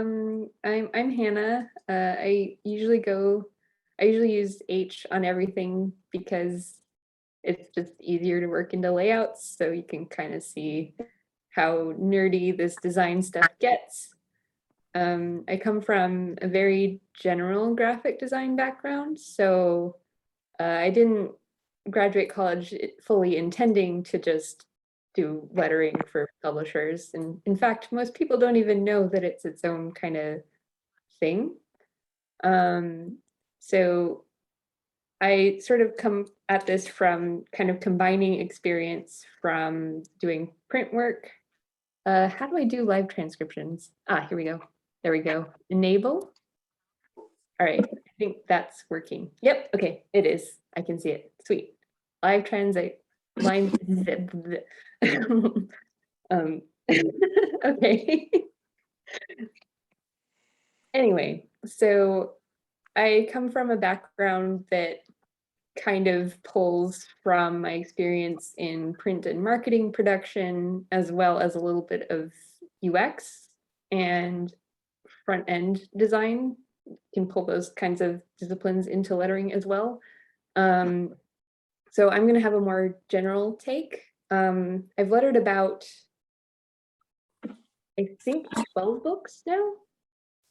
I'm Hannah. I usually use H on everything because it's just easier to work into layouts, so you can kind of see how nerdy this design stuff gets. I come from a very general graphic design background, so I didn't graduate college fully intending to just do lettering for publishers. And in fact, most people don't even know that it's its own kind of thing. So I sort of come at this from kind of combining experience from doing print work. How do I do live transcriptions? Ah, here we go. There we go. Enable. All right, I think that's working. Yep, okay, it is. I can see it. Sweet. Live translate. Line. Okay. Anyway, so I come from a background that kind of pulls from my experience in print and marketing production, as well as a little bit of UX and front end design. Can pull those kinds of disciplines into lettering as well. So I'm going to have a more general take. I've lettered about, I think, 12 books now.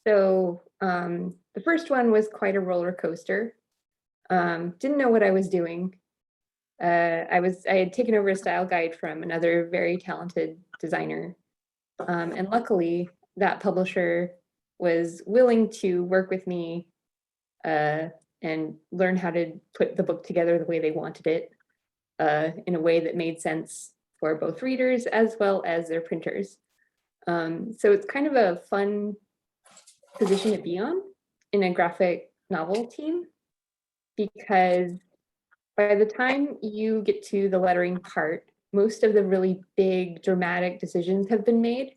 So the first one was quite a roller coaster. Didn't know what I was doing. I had taken over a style guide from another very talented designer. And luckily, that publisher was willing to work with me and learn how to put the book together the way they wanted it, in a way that made sense for both readers as well as their printers. So it's kind of a fun position to be on in a graphic novel team, because by the time you get to the lettering part, most of the really big dramatic decisions have been made,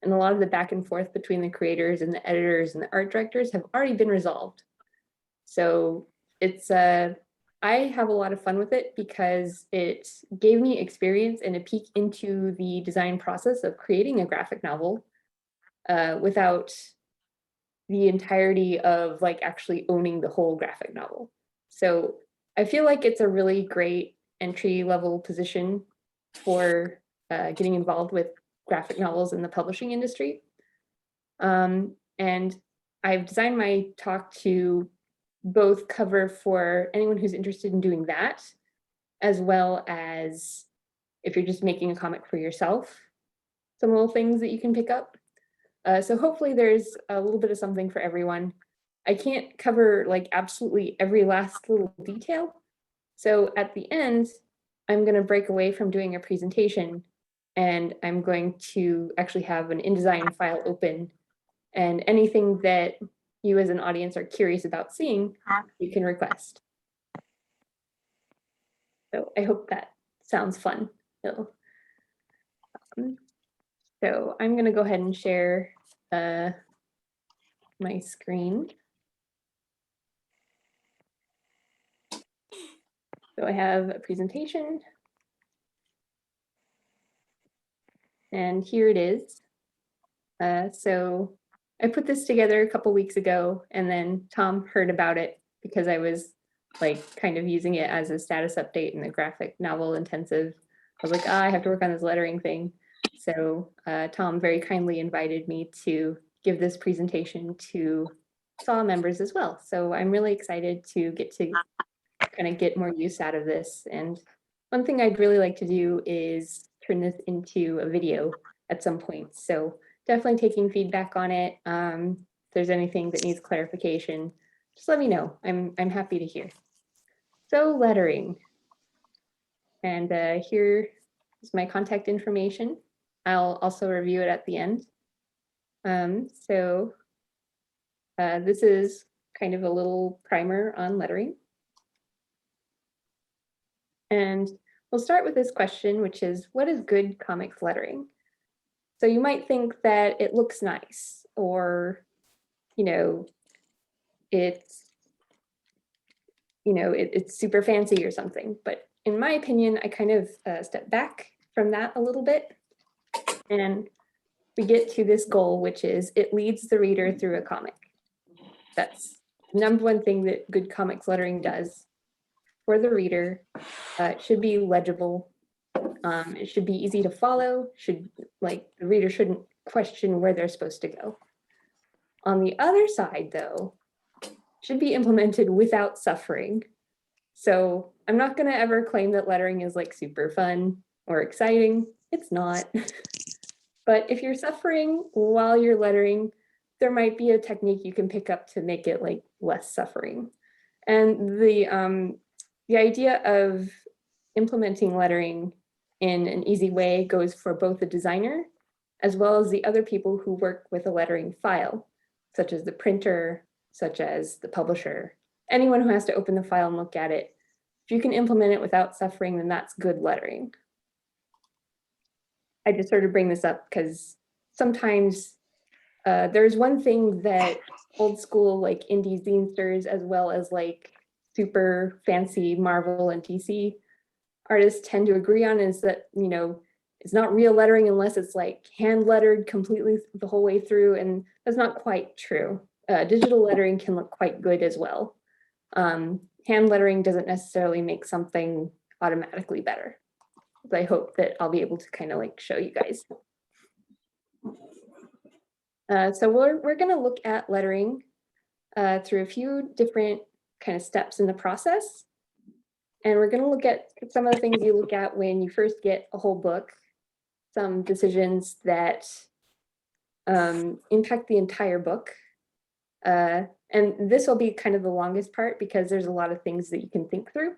and a lot of the back and forth between the creators and the editors and the art directors have already been resolved. So it's I have a lot of fun with it because it gave me experience and a peek into the design process of creating a graphic novel without the entirety of like actually owning the whole graphic novel. So I feel like it's a really great entry level position for getting involved with graphic novels in the publishing industry. And I've designed my talk to both cover for anyone who's interested in doing that, as well as if you're just making a comic for yourself, some little things that you can pick up. So hopefully there's a little bit of something for everyone. I can't cover like absolutely every last little detail. So at the end, I'm going to break away from doing a presentation, and I'm going to actually have an InDesign file open, and anything that you as an audience are curious about seeing, you can request. So I hope that sounds fun. So I'm going to go ahead and share my screen. So I have a presentation. And here it is. So I put this together a couple weeks ago, and then Tom heard about it because I was like kind of using it as a status update in the graphic novel intensive. I was like, I have to work on this lettering thing. So Tom very kindly invited me to give this presentation to SAW members as well. So I'm really excited to get to kind of get more use out of this. And one thing I'd really like to do is turn this into a video at some point. So definitely taking feedback on it. If there's anything that needs clarification, just let me know. I'm happy to hear. So lettering. And here is my contact information. I'll also review it at the end. This is kind of a little primer on lettering. And we'll start with this question, which is, what is good comics lettering? So you might think that it looks nice, or, it's super fancy or something. But in my opinion, I kind of step back from that a little bit. And we get to this goal, which is it leads the reader through a comic. That's the number one thing that good comics lettering does for the reader. It should be legible. It should be easy to follow. The reader shouldn't question where they're supposed to go. On the other side, though, should be implemented without suffering. So I'm not going to ever claim that lettering is like super fun or exciting. It's not. But if you're suffering while you're lettering, there might be a technique you can pick up to make it like less suffering. And the idea of implementing lettering in an easy way goes for both the designer as well as the other people who work with a lettering file, such as the printer, such as the publisher, anyone who has to open the file and look at it. If you can implement it without suffering, then that's good lettering. I just sort of bring this up because sometimes there's one thing that old school like indie zinesters as well as like super fancy Marvel and DC artists tend to agree on is that, you know, it's not real lettering unless it's like hand lettered completely the whole way through, and that's not quite true. Digital lettering can look quite good as well. Hand lettering doesn't necessarily make something automatically better. But I hope that I'll be able to kind of like show you guys. So we're going to look at lettering through a few different kind of steps in the process. And we're going to look at some of the things you look at when you first get a whole book, some decisions that impact the entire book. And this will be kind of the longest part because there's a lot of things that you can think through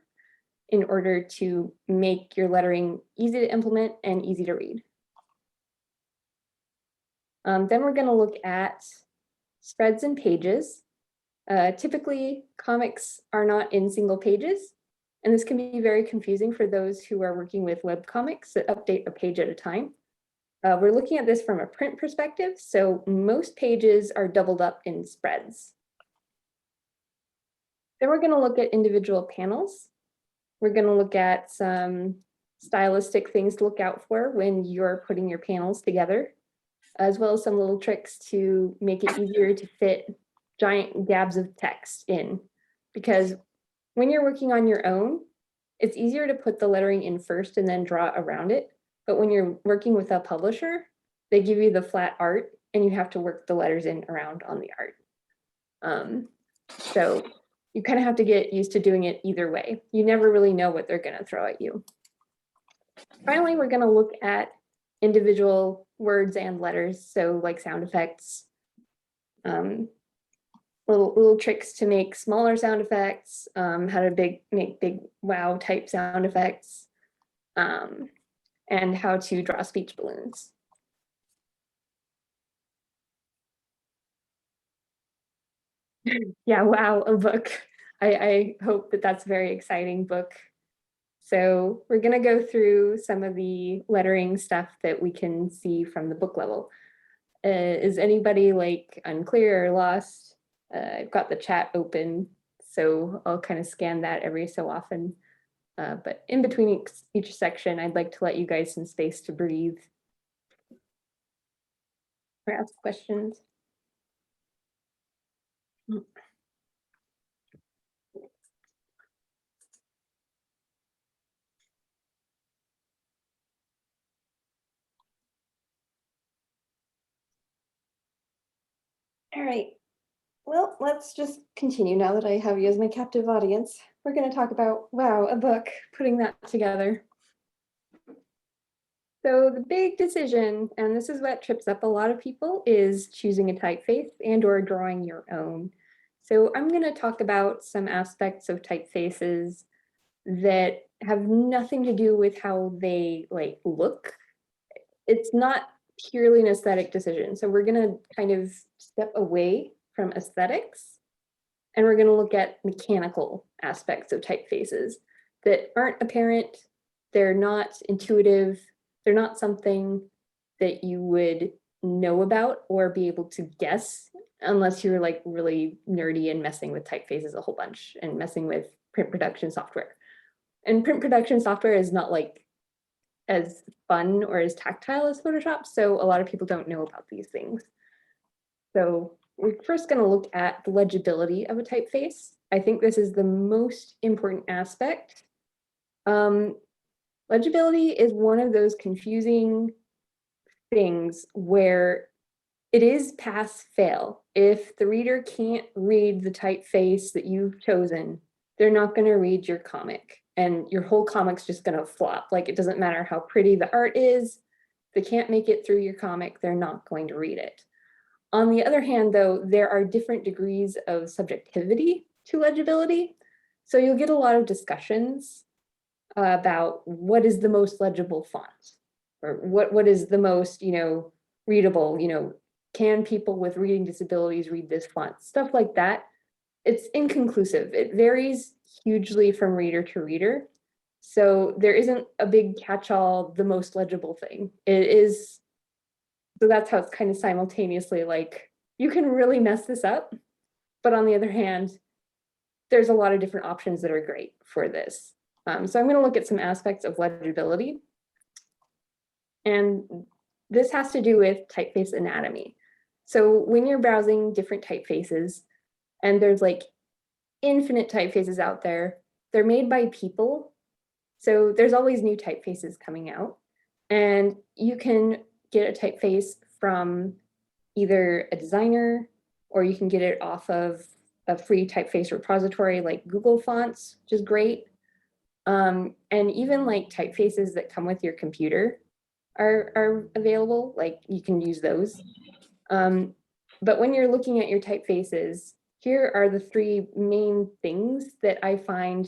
in order to make your lettering easy to implement and easy to read. Then we're going to look at spreads and pages. Typically, comics are not in single pages, and this can be very confusing for those who are working with web comics that update a page at a time. We're looking at this from a print perspective, so most pages are doubled up in spreads. Then we're going to look at individual panels. We're going to look at some stylistic things to look out for when you're putting your panels together, as well as some little tricks to make it easier to fit giant gabs of text in. Because when you're working on your own, it's easier to put the lettering in first and then draw around it. But when you're working with a publisher, they give you the flat art and you have to work the letters in around on the art. So you kind of have to get used to doing it either way. You never really know what they're going to throw at you. Finally, we're going to look at individual words and letters, so like sound effects, little tricks to make smaller sound effects, how to make big wow type sound effects, and how to draw speech balloons. Yeah, wow, a book. I hope that that's a very exciting book. So we're going to go through some of the lettering stuff that we can see from the book level. Is anybody like unclear or lost? I've got the chat open, so I'll kind of scan that every so often. But in between each section, I'd like to let you guys some space to breathe or ask questions. All right, well, let's just continue now that I have you as my captive audience. We're going to talk about, wow, a book, putting that together. So the big decision, and this is what trips up a lot of people, is choosing a typeface and or drawing your own. So I'm going to talk about some aspects of typefaces that have nothing to do with how they like look. It's not purely an aesthetic decision. So we're going to kind of step away from aesthetics and we're going to look at mechanical aspects of typefaces that aren't apparent. They're not intuitive. They're not something that you would know about or be able to guess unless you're like really nerdy and messing with typefaces a whole bunch and messing with print production software. And print production software is not like as fun or as tactile as Photoshop, so a lot of people don't know about these things. So we're first going to look at the legibility of a typeface. I think this is the most important aspect. Legibility is one of those confusing things where it is pass-fail. If the reader can't read the typeface that you've chosen, they're not going to read your comic, and your whole comic's just going to flop. Like, it doesn't matter how pretty the art is. If they can't make it through your comic, they're not going to read it. On the other hand, though, there are different degrees of subjectivity to legibility. So you'll get a lot of discussions about what is the most legible font, or what is the most, readable, can people with reading disabilities read this font? Stuff like that. It's inconclusive. It varies hugely from reader to reader. So there isn't a big catch-all, the most legible thing. It is, so that's how it's kind of simultaneously like, you can really mess this up, but on the other hand, there's a lot of different options that are great for this. So I'm going to look at some aspects of legibility. And this has to do with typeface anatomy. So when you're browsing different typefaces, and there's like infinite typefaces out there, they're made by people. So there's always new typefaces coming out. And you can get a typeface from either a designer, or you can get it off of a free typeface repository like Google Fonts, which is great. And even like typefaces that come with your computer are available, like you can use those. But when you're looking at your typefaces, here are the three main things that I find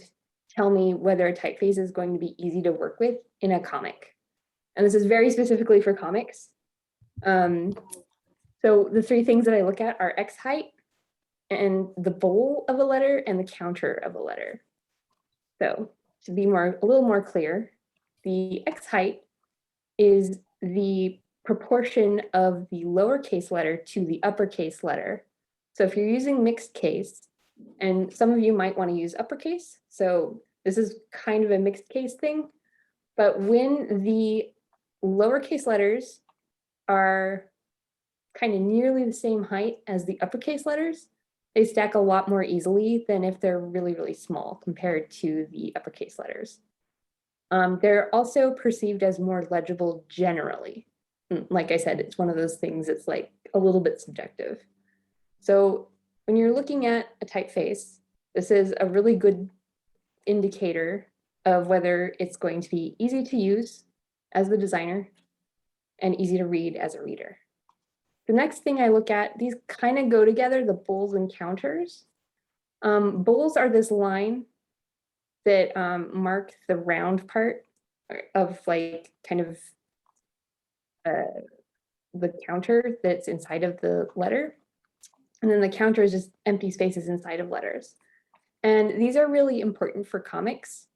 tell me whether a typeface is going to be easy to work with in a comic. And this is very specifically for comics. So the three things that I look at are X height, and the bowl of a letter, and the counter of a letter. So to be a little more clear, the X height is the proportion of the lowercase letter to the uppercase letter. So if you're using mixed case, and some of you might want to use uppercase, so this is kind of a mixed case thing, but when the lowercase letters are kind of nearly the same height as the uppercase letters, they stack a lot more easily than if they're really, really small compared to the uppercase letters. They're also perceived as more legible generally. Like I said, it's one of those things that's like a little bit subjective. So when you're looking at a typeface, this is a really good indicator of whether it's going to be easy to use as the designer and easy to read as a reader. The next thing I look at, these kind of go together, the bowls and counters. Bowls are this line that mark the round part of like kind of the counter that's inside of the letter. And then the counter is just empty spaces inside of letters. And these are really important for comics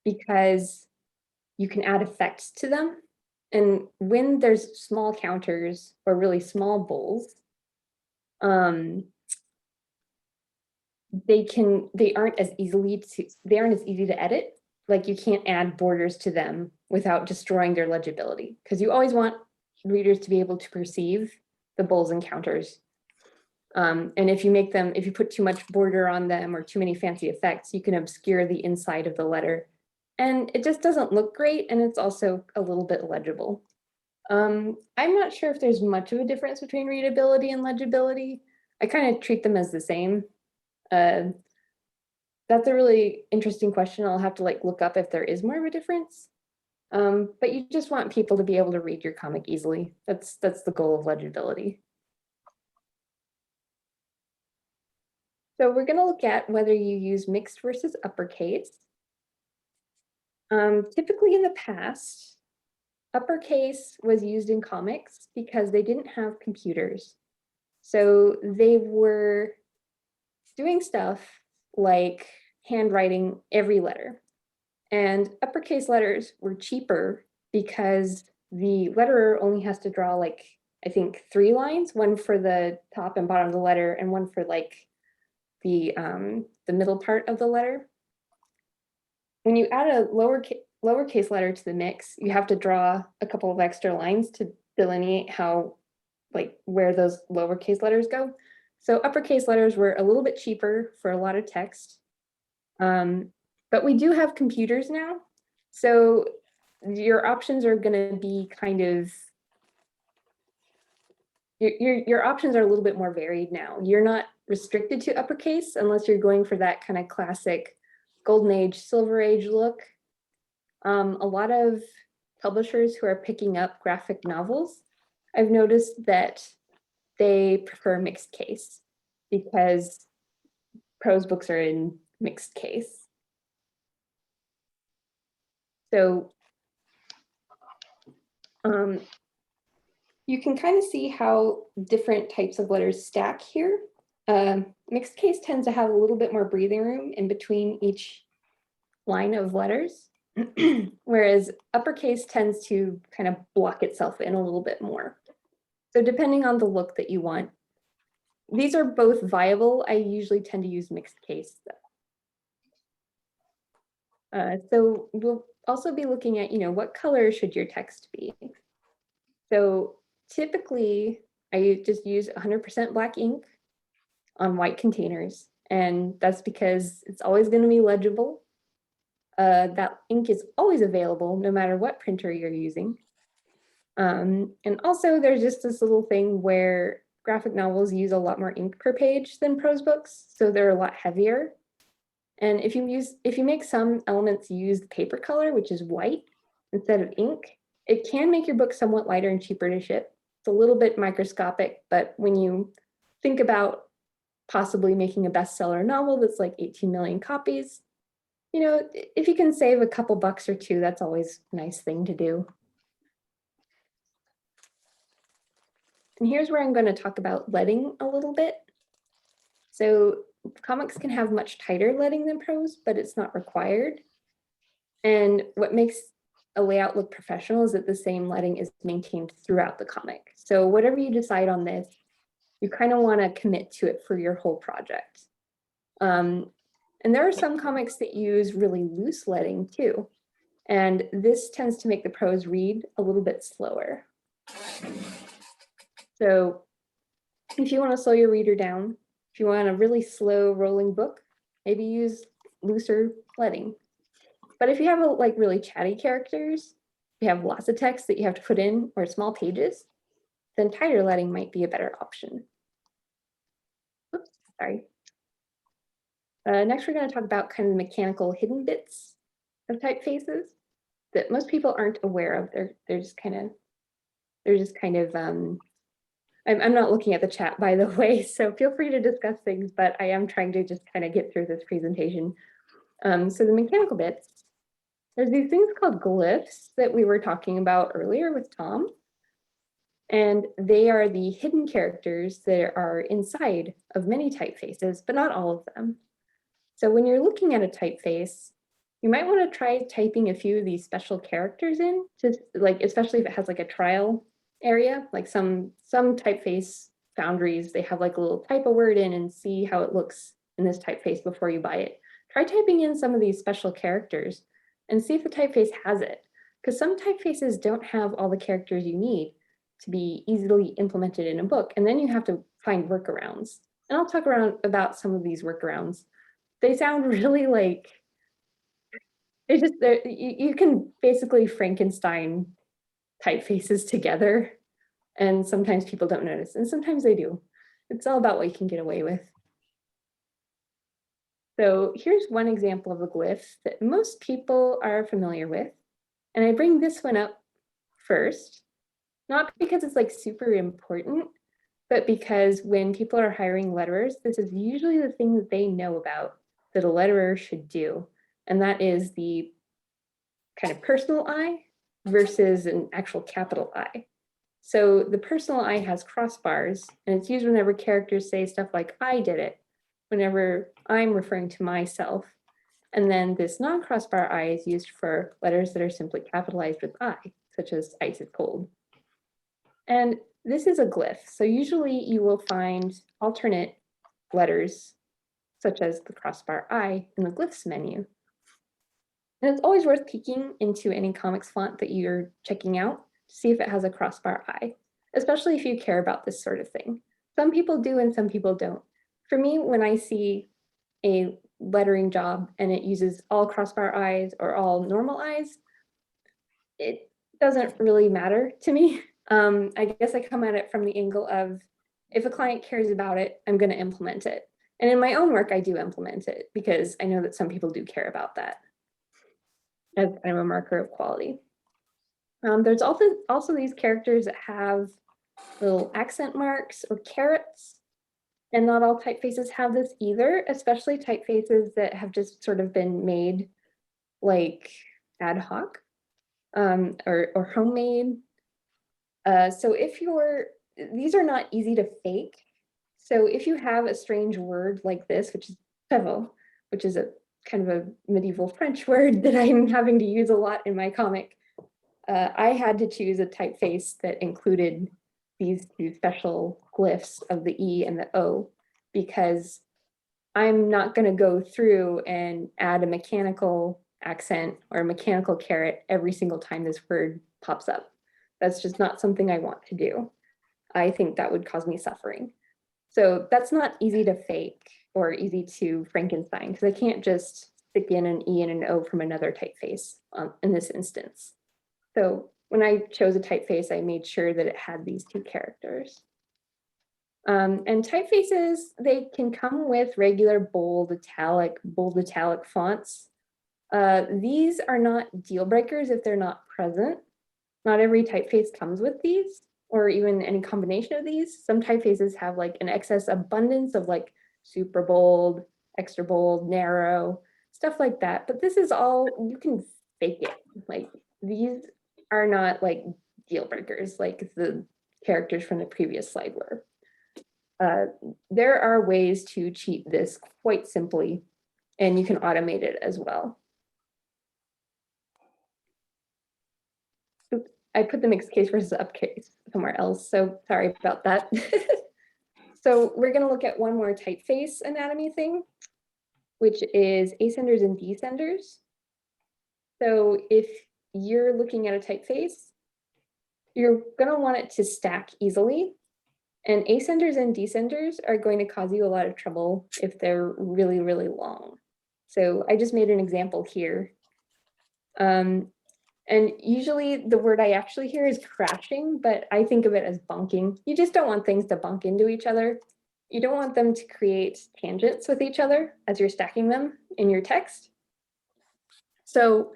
because you can add effects to them. And when there's small counters or really small bowls, they aren't as easy to edit. Like, you can't add borders to them without destroying their legibility, because you always want readers to be able to perceive the bowls and counters. And if you put too much border on them or too many fancy effects, you can obscure the inside of the letter. And it just doesn't look great, and it's also a little bit illegible. I'm not sure if there's much of a difference between readability and legibility. I kind of treat them as the same. That's a really interesting question. I'll have to look up if there is more of a difference. But you just want people to be able to read your comic easily. That's the goal of legibility. So we're going to look at whether you use mixed versus uppercase. Typically in the past, uppercase was used in comics because they didn't have computers. So they were doing stuff like handwriting every letter. And uppercase letters were cheaper because the letterer only has to draw I think 3 lines, one for the top and bottom of the letter and one for the middle part of the letter. When you add a lowercase letter to the mix, you have to draw a couple of extra lines to delineate how, like, where those lowercase letters go. So uppercase letters were a little bit cheaper for a lot of text. But we do have computers now. So your options are going to be kind of, your options are a little bit more varied now. You're not restricted to uppercase unless you're going for that kind of classic golden age, silver age look. A lot of publishers who are picking up graphic novels, I've noticed that they prefer mixed case because prose books are in mixed case. So you can kind of see how different types of letters stack here. Mixed case tends to have a little bit more breathing room in between each line of letters, whereas uppercase tends to kind of block itself in a little bit more. So depending on the look that you want, these are both viable. I usually tend to use mixed case though. So we'll also be looking at, what color should your text be? So typically I just use 100% black ink on white containers, and that's because it's always going to be legible. That ink is always available no matter what printer you're using. And also there's just this little thing where graphic novels use a lot more ink per page than prose books, so they're a lot heavier. And if you make some elements use paper color, which is white, instead of ink, it can make your book somewhat lighter and cheaper to ship. It's a little bit microscopic, but when you think about possibly making a bestseller novel that's like 18 million copies, if you can save a couple bucks or two, that's always a nice thing to do. And here's where I'm going to talk about leading a little bit. So comics can have much tighter leading than prose, but it's not required. And what makes a layout look professional is that the same leading is maintained throughout the comic. So whatever you decide on this, you kind of want to commit to it for your whole project. And there are some comics that use really loose leading too. And this tends to make the prose read a little bit slower. So if you want to slow your reader down, if you want a really slow rolling book, maybe use looser leading. But if you have like really chatty characters, you have lots of text that you have to put in or small pages, then tighter leading might be a better option. Oops, sorry. Next, we're going to talk about kind of the mechanical hidden bits of typefaces that most people aren't aware of. They're just kind of I'm not looking at the chat, by the way, so feel free to discuss things, but I am trying to just kind of get through this presentation. So the mechanical bits, there's these things called glyphs that we were talking about earlier with Tom. And they are the hidden characters that are inside of many typefaces, but not all of them. So when you're looking at a typeface, you might want to try typing a few of these special characters in, to like, especially if it has like a trial area, like some typeface foundries, they have like a little type a word in and see how it looks in this typeface before you buy it. Try typing in some of these special characters and see if the typeface has it, because some typefaces don't have all the characters you need to be easily implemented in a book, and then you have to find workarounds. And I'll talk about some of these workarounds. They sound really like, you can basically Frankenstein typefaces together, and sometimes people don't notice, and sometimes they do. It's all about what you can get away with. So here's one example of a glyph that most people are familiar with, and I bring this one up first, not because it's like super important, but because when people are hiring letterers, this is usually the thing that they know about that a letterer should do, and that is the kind of personal I versus an actual capital I. So the personal I has crossbars, and it's used whenever characters say stuff like, I did it, whenever I'm referring to myself. And then this non-crossbar I is used for letters that are simply capitalized with I, such as ice is cold. And this is a glyph. So usually you will find alternate letters, such as the crossbar I, in the glyphs menu. And it's always worth peeking into any comics font that you're checking out to see if it has a crossbar eye, especially if you care about this sort of thing. Some people do and some people don't. For me, when I see a lettering job and it uses all crossbar eyes or all normal eyes, it doesn't really matter to me. I guess I come at it from the angle of, if a client cares about it, I'm going to implement it. And in my own work, I do implement it because I know that some people do care about that as kind of a marker of quality. There's also these characters that have little accent marks or carets, and not all typefaces have this either, especially typefaces that have just sort of been made like ad hoc or homemade. So if these are not easy to fake. So if you have a strange word like this, which is pivot, which is a kind of a medieval French word that I'm having to use a lot in my comic, I had to choose a typeface that included these two special glyphs of the E and the O, because I'm not going to go through and add a mechanical accent or a mechanical caret every single time this word pops up. That's just not something I want to do. I think that would cause me suffering. So that's not easy to fake or easy to Frankenstein, because I can't just stick in an E and an O from another typeface in this instance. So when I chose a typeface, I made sure that it had these two characters. And typefaces, they can come with regular bold italic fonts. These are not deal breakers if they're not present. Not every typeface comes with these, or even any combination of these. Some typefaces have like an excess abundance of like super bold, extra bold, narrow, stuff like that. But this is all, you can fake it. Like, these are not like deal breakers like the characters from the previous slide were. There are ways to cheat this quite simply, and you can automate it as well. Oops, I put the mixed case versus upcase somewhere else, so sorry about that. So we're going to look at one more typeface anatomy thing, which is ascenders and descenders. So if you're looking at a typeface, you're going to want it to stack easily. And ascenders and descenders are going to cause you a lot of trouble if they're really, really long. So I just made an example here. And usually the word I actually hear is crashing, but I think of it as bunking. You just don't want things to bunk into each other. You don't want them to create tangents with each other as you're stacking them in your text. So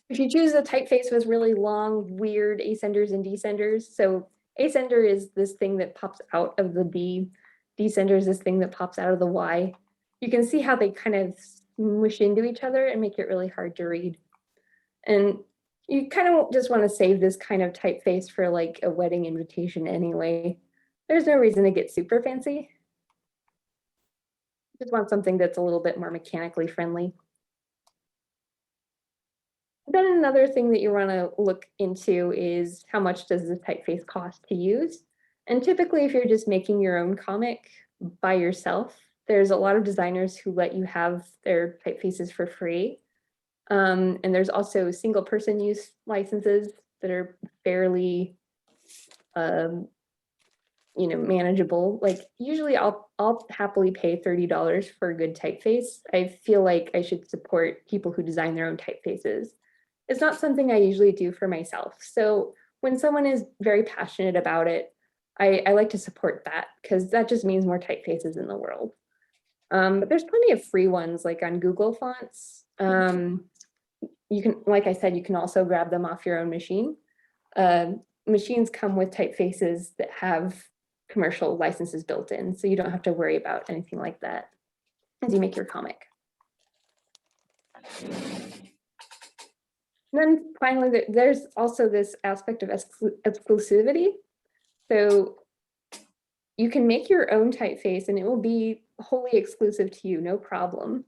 if you choose a typeface with really long, weird ascenders and descenders, so ascender is this thing that pops out of the B, descender is this thing that pops out of the Y. You can see how they kind of smush into each other and make it really hard to read. And you kind of just want to save this kind of typeface for like a wedding invitation anyway. There's no reason to get super fancy. Just want something that's a little bit more mechanically friendly. Then another thing that you want to look into is how much does this typeface cost to use? And typically, if you're just making your own comic by yourself, there's a lot of designers who let you have their typefaces for free. And there's also single person use licenses that are fairly, manageable. Like usually I'll happily pay $30 for a good typeface. I feel like I should support people who design their own typefaces. It's not something I usually do for myself. So when someone is very passionate about it, I like to support that because that just means more typefaces in the world. But there's plenty of free ones like on Google Fonts. You can, like I said, you can also grab them off your own machine. Machines come with typefaces that have commercial licenses built in, so you don't have to worry about anything like that as you make your comic. And then finally, there's also this aspect of exclusivity. So you can make your own typeface and it will be wholly exclusive to you, no problem.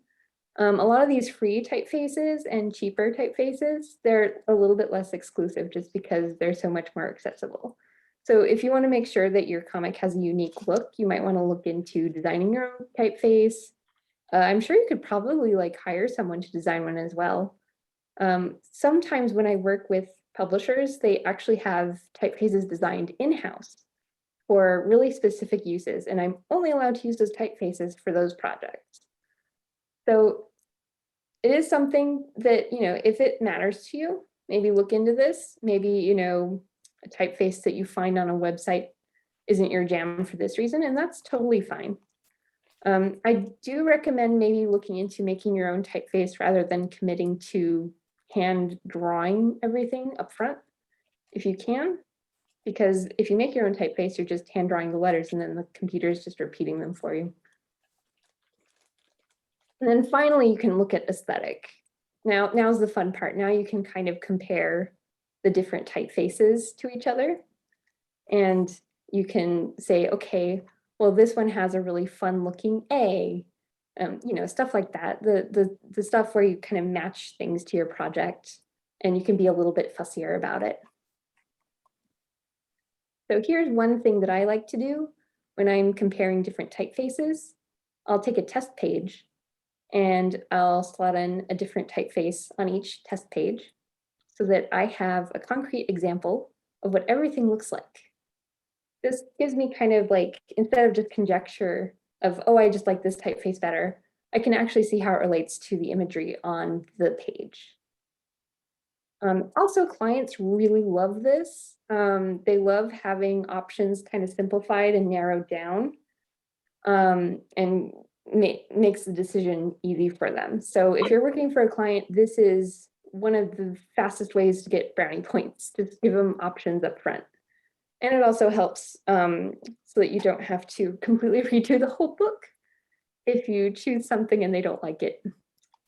A lot of these free typefaces and cheaper typefaces, they're a little bit less exclusive just because they're so much more accessible. So if you want to make sure that your comic has a unique look, you might want to look into designing your own typeface, I'm sure you could probably like hire someone to design one as well. Sometimes when I work with publishers, they actually have typefaces designed in-house for really specific uses, and I'm only allowed to use those typefaces for those projects. So it is something that, you know, if it matters to you, maybe look into this. Maybe, you know, a typeface that you find on a website isn't your jam for this reason, and that's totally fine. I do recommend maybe looking into making your own typeface rather than committing to hand drawing everything up front, if you can, because if you make your own typeface, you're just hand drawing the letters and then the computer is just repeating them for you. And then finally, you can look at aesthetic. Now's the fun part. Now you can kind of compare the different typefaces to each other. And you can say, okay, well, this one has a really fun looking A, you know, stuff like that. The stuff where you kind of match things to your project and you can be a little bit fussier about it. So here's one thing that I like to do when I'm comparing different typefaces. I'll take a test page and I'll slot in a different typeface on each test page so that I have a concrete example of what everything looks like. This gives me kind of like, instead of just conjecture of, oh, I just like this typeface better, I can actually see how it relates to the imagery on the page. Also, clients really love this. They love having options kind of simplified and narrowed down, and makes the decision easy for them. So if you're working for a client, this is one of the fastest ways to get brownie points, just give them options up front. And it also helps so that you don't have to completely redo the whole book if you choose something and they don't like it.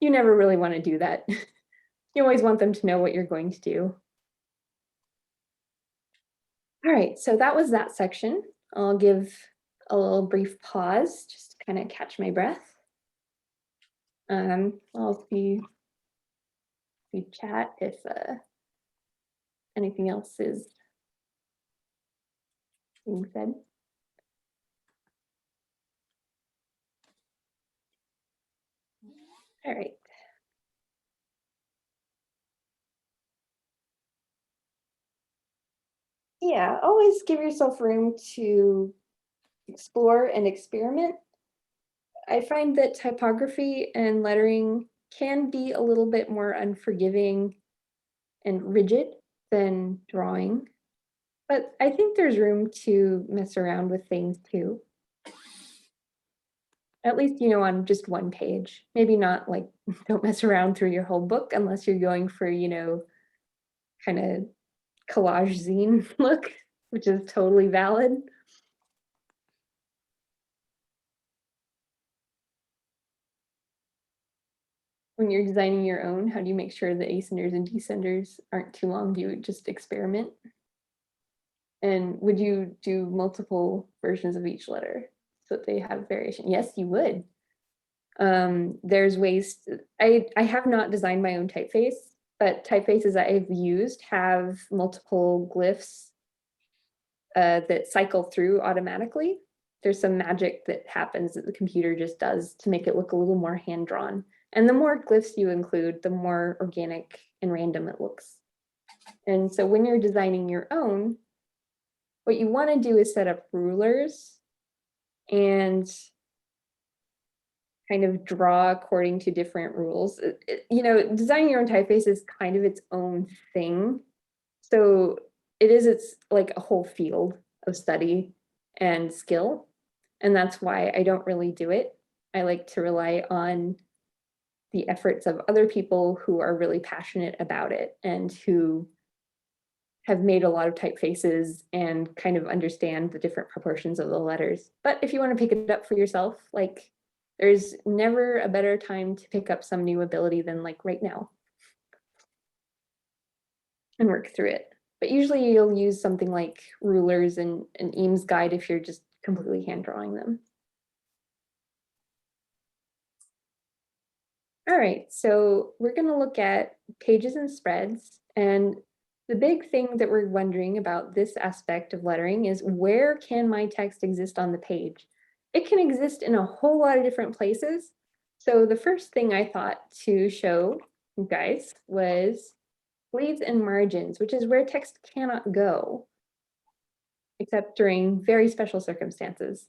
You never really want to do that. You always want them to know what you're going to do. All right, so that was that section. I'll give a little brief pause just to kind of catch my breath. I'll see chat if anything else is being said. All right. Yeah, always give yourself room to explore and experiment. I find that typography and lettering can be a little bit more unforgiving and rigid than drawing, but I think there's room to mess around with things too. At least, you know, on just one page. Maybe not like, don't mess around through your whole book unless you're going for, you know, kind of collage zine look, which is totally valid. When you're designing your own, how do you make sure the ascenders and descenders aren't too long? Do you just experiment? And would you do multiple versions of each letter so that they have variation? Yes, you would. There's ways I have not designed my own typeface, but typefaces I've used have multiple glyphs that cycle through automatically. There's some magic that happens that the computer just does to make it look a little more hand-drawn. And the more glyphs you include, the more organic and random it looks. And so when you're designing your own, what you want to do is set up rulers and kind of draw according to different rules. You know, designing your own typeface is kind of its own thing. So it's like a whole field of study and skill. And that's why I don't really do it. I like to rely on the efforts of other people who are really passionate about it and who have made a lot of typefaces and kind of understand the different proportions of the letters. But if you want to pick it up for yourself, like there's never a better time to pick up some new ability than like right now and work through it. But usually you'll use something like rulers and an Eames guide if you're just completely hand drawing them. All right, so we're going to look at pages and spreads. And the big thing that we're wondering about this aspect of lettering is where can my text exist on the page? It can exist in a whole lot of different places. So the first thing I thought to show you guys was bleeds and margins, which is where text cannot go, except during very special circumstances.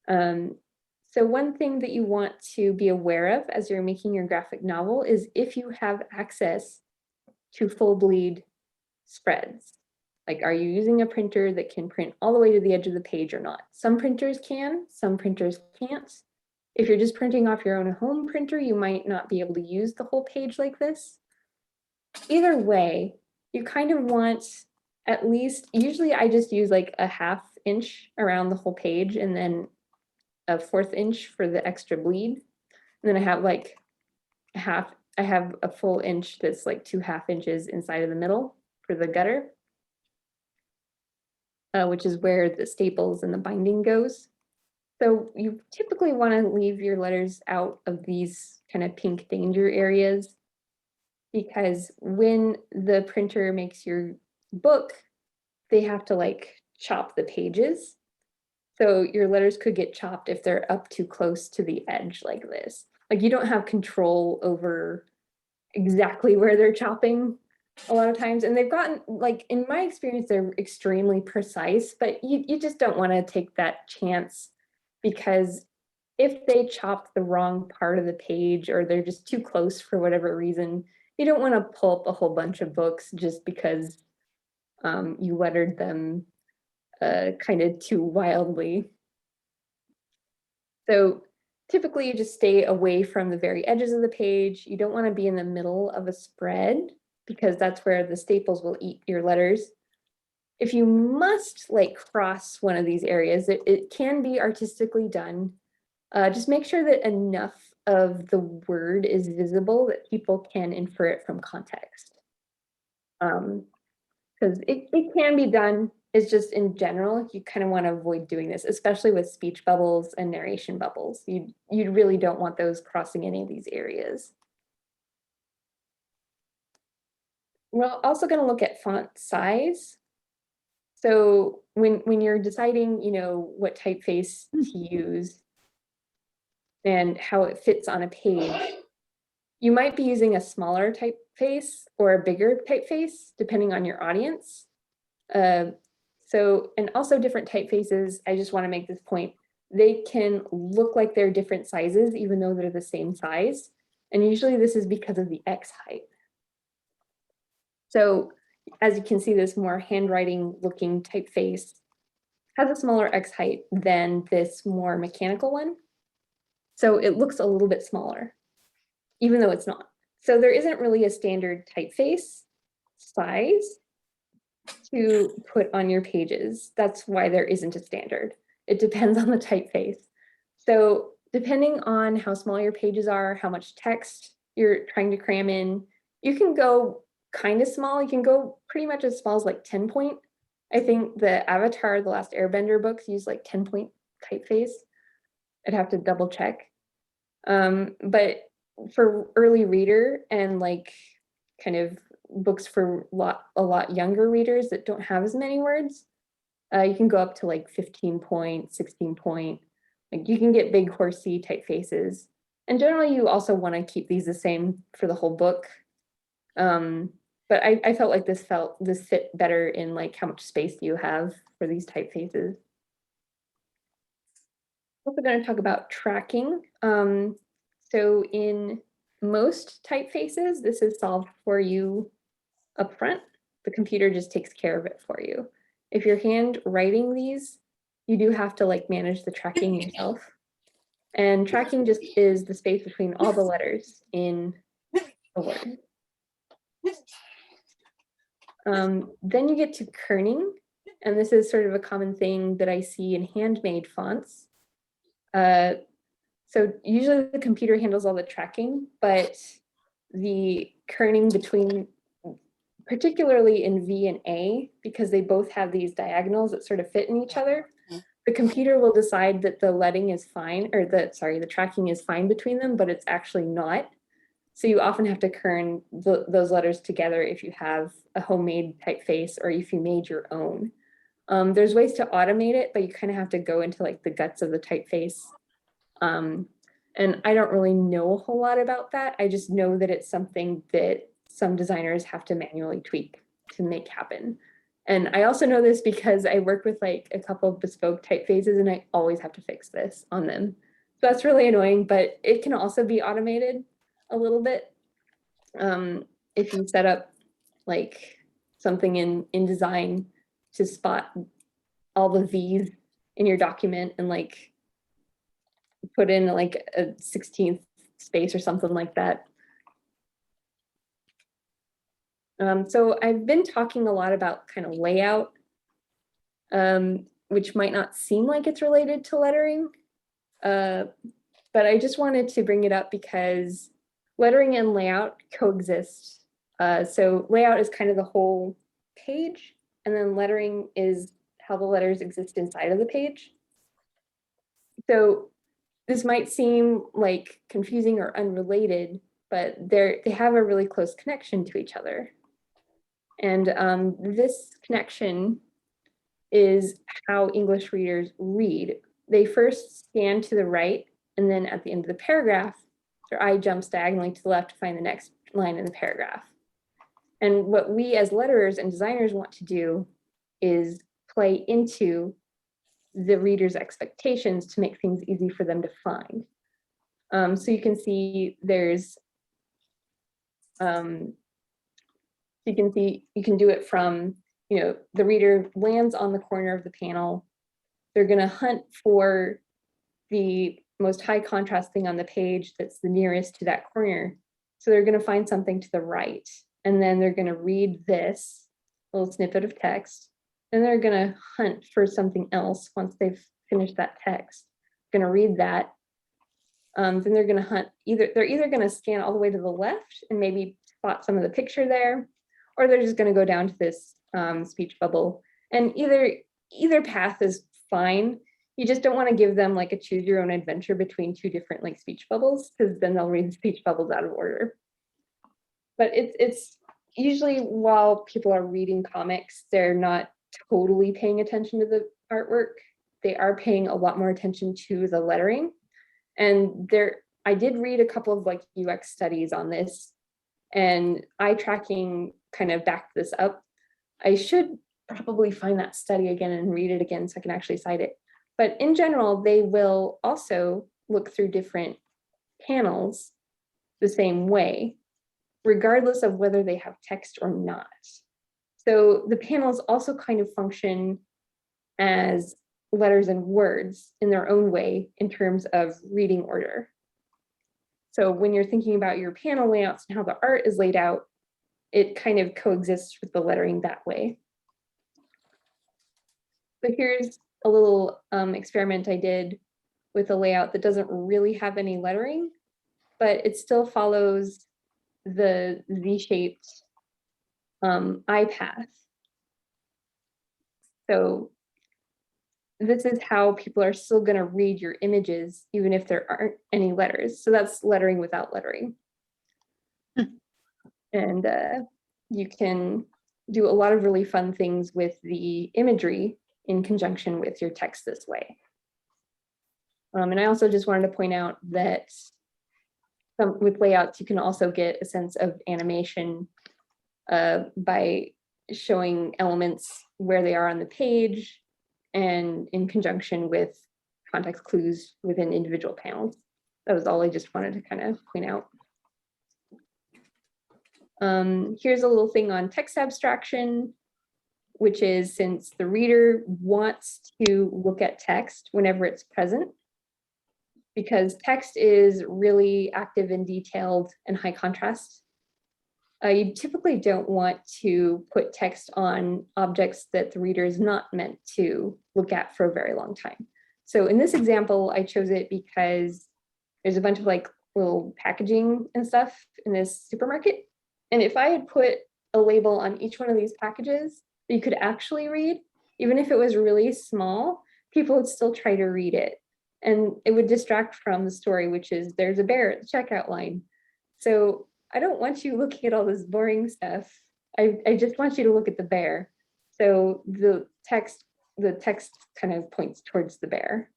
So one thing that you want to be aware of as you're making your graphic novel is if you have access to full bleed spreads. Like, are you using a printer that can print all the way to the edge of the page or not? Some printers can, some printers can't. If you're just printing off your own home printer, you might not be able to use the whole page like this. Either way, you kind of want at least, usually I just use like a 1/2 inch around the whole page and then a 1/4 inch for the extra bleed. And then I have like I have a full inch that's like 2 1/2 inches inside of the middle for the gutter, which is where the staples and the binding goes. So you typically want to leave your letters out of these kind of pink danger areas, because when the printer makes your book, they have to like chop the pages. So your letters could get chopped if they're up too close to the edge like this. Like, you don't have control over exactly where they're chopping a lot of times. And they've gotten, like, in my experience, they're extremely precise, but you just don't want to take that chance, because if they chop the wrong part of the page or they're just too close for whatever reason, you don't want to pull up a whole bunch of books just because you lettered them kind of too wildly. So typically you just stay away from the very edges of the page. You don't want to be in the middle of a spread, because that's where the staples will eat your letters. If you must like cross one of these areas, it can be artistically done. Just make sure that enough of the word is visible that people can infer it from context. Because it can be done. It's just, in general, you kind of want to avoid doing this, especially with speech bubbles and narration bubbles. You really don't want those crossing any of these areas. We're also going to look at font size. So when you're deciding, what typeface to use and how it fits on a page, you might be using a smaller typeface or a bigger typeface, depending on your audience. And also different typefaces, I just want to make this point, they can look like they're different sizes, even though they're the same size. And usually this is because of the X height. So as you can see, this more handwriting looking typeface has a smaller X height than this more mechanical one. So it looks a little bit smaller, even though it's not. So there isn't really a standard typeface size to put on your pages. That's why there isn't a standard. It depends on the typeface. So depending on how small your pages are, how much text you're trying to cram in, you can go kind of small. You can go pretty much as small as like 10 point. I think the Avatar, The Last Airbender books use like 10 point typeface. I'd have to double check. But for early reader and like kind of books for a lot younger readers that don't have as many words, you can go up to like 15 point, 16 point. Like, you can get big horsey typefaces. And generally you also want to keep these the same for the whole book. But I felt like this fit better in like how much space you have for these typefaces. Also going to talk about tracking. So in most typefaces, this is solved for you up front. The computer just takes care of it for you. If you're hand writing these, you do have to like manage the tracking yourself. And tracking just is the space between all the letters in a word. Then you get to kerning, and this is sort of a common thing that I see in handmade fonts. So usually the computer handles all the tracking, but the kerning between, particularly in V and A, because they both have these diagonals that sort of fit in each other, the computer will decide that the letting is fine, or the tracking is fine between them, but it's actually not. So you often have to kern those letters together if you have a homemade typeface or if you made your own. There's ways to automate it, but you kind of have to go into like the guts of the typeface. And And I don't really know a whole lot about that. I just know that it's something that some designers have to manually tweak to make happen. And I also know this because I work with like a couple of bespoke typefaces and I always have to fix this on them. So that's really annoying, but it can also be automated a little bit. If you set up like something in InDesign to spot all the V's in your document and like put in like a 16th space or something like that. So I've been talking a lot about kind of layout, which might not seem like it's related to lettering, but I just wanted to bring it up because lettering and layout coexist. So layout is kind of the whole page, and then lettering is how the letters exist inside of the page. So this might seem like confusing or unrelated, but they have a really close connection to each other. And this connection is how English readers read. They first scan to the right, and then at the end of the paragraph, their eye jumps diagonally to the left to find the next line in the paragraph. And what we as letterers and designers want to do is play into the reader's expectations to make things easy for them to find. So you can see there's, you can do it from, the reader lands on the corner of the panel. They're going to hunt for the most high contrast thing on the page that's the nearest to that corner. So they're going to find something to the right, and then they're going to read this little snippet of text. Then they're going to hunt for something else once they've finished that text. Going to read that. Then they're going to hunt, they're either going to scan all the way to the left and maybe spot some of the picture there, or they're just going to go down to this speech bubble. And either path is fine. You just don't want to give them like a choose your own adventure between two different like speech bubbles, because then they'll read the speech bubbles out of order. But it's usually while people are reading comics, they're not totally paying attention to the artwork. They are paying a lot more attention to the lettering. And I did read a couple of like UX studies on this, and eye tracking kind of backed this up. I should probably find that study again and read it again so I can actually cite it. But in general, they will also look through different panels the same way, regardless of whether they have text or not. So the panels also kind of function as letters and words in their own way in terms of reading order. So when you're thinking about your panel layouts and how the art is laid out, it kind of coexists with the lettering that way. So here's a little experiment I did with a layout that doesn't really have any lettering, but it still follows the Z-shaped eye path. So this is how people are still going to read your images, even if there aren't any letters. So that's lettering without lettering. And you can do a lot of really fun things with the imagery in conjunction with your text this way. And I also just wanted to point out that with layouts, you can also get a sense of animation by showing elements where they are on the page and in conjunction with context clues within individual panels. That was all I just wanted to kind of point out. Here's a little thing on text abstraction, which is since the reader wants to look at text whenever it's present, because text is really active and detailed and high contrast. You typically don't want to put text on objects that the reader is not meant to look at for a very long time. So in this example, I chose it because there's a bunch of like little packaging and stuff in this supermarket. And if I had put a label on each one of these packages that you could actually read, even if it was really small, people would still try to read it. And it would distract from the story, which is there's a bear at the checkout line. So I don't want you looking at all this boring stuff. I just want you to look at the bear. So the text kind of points towards the bear.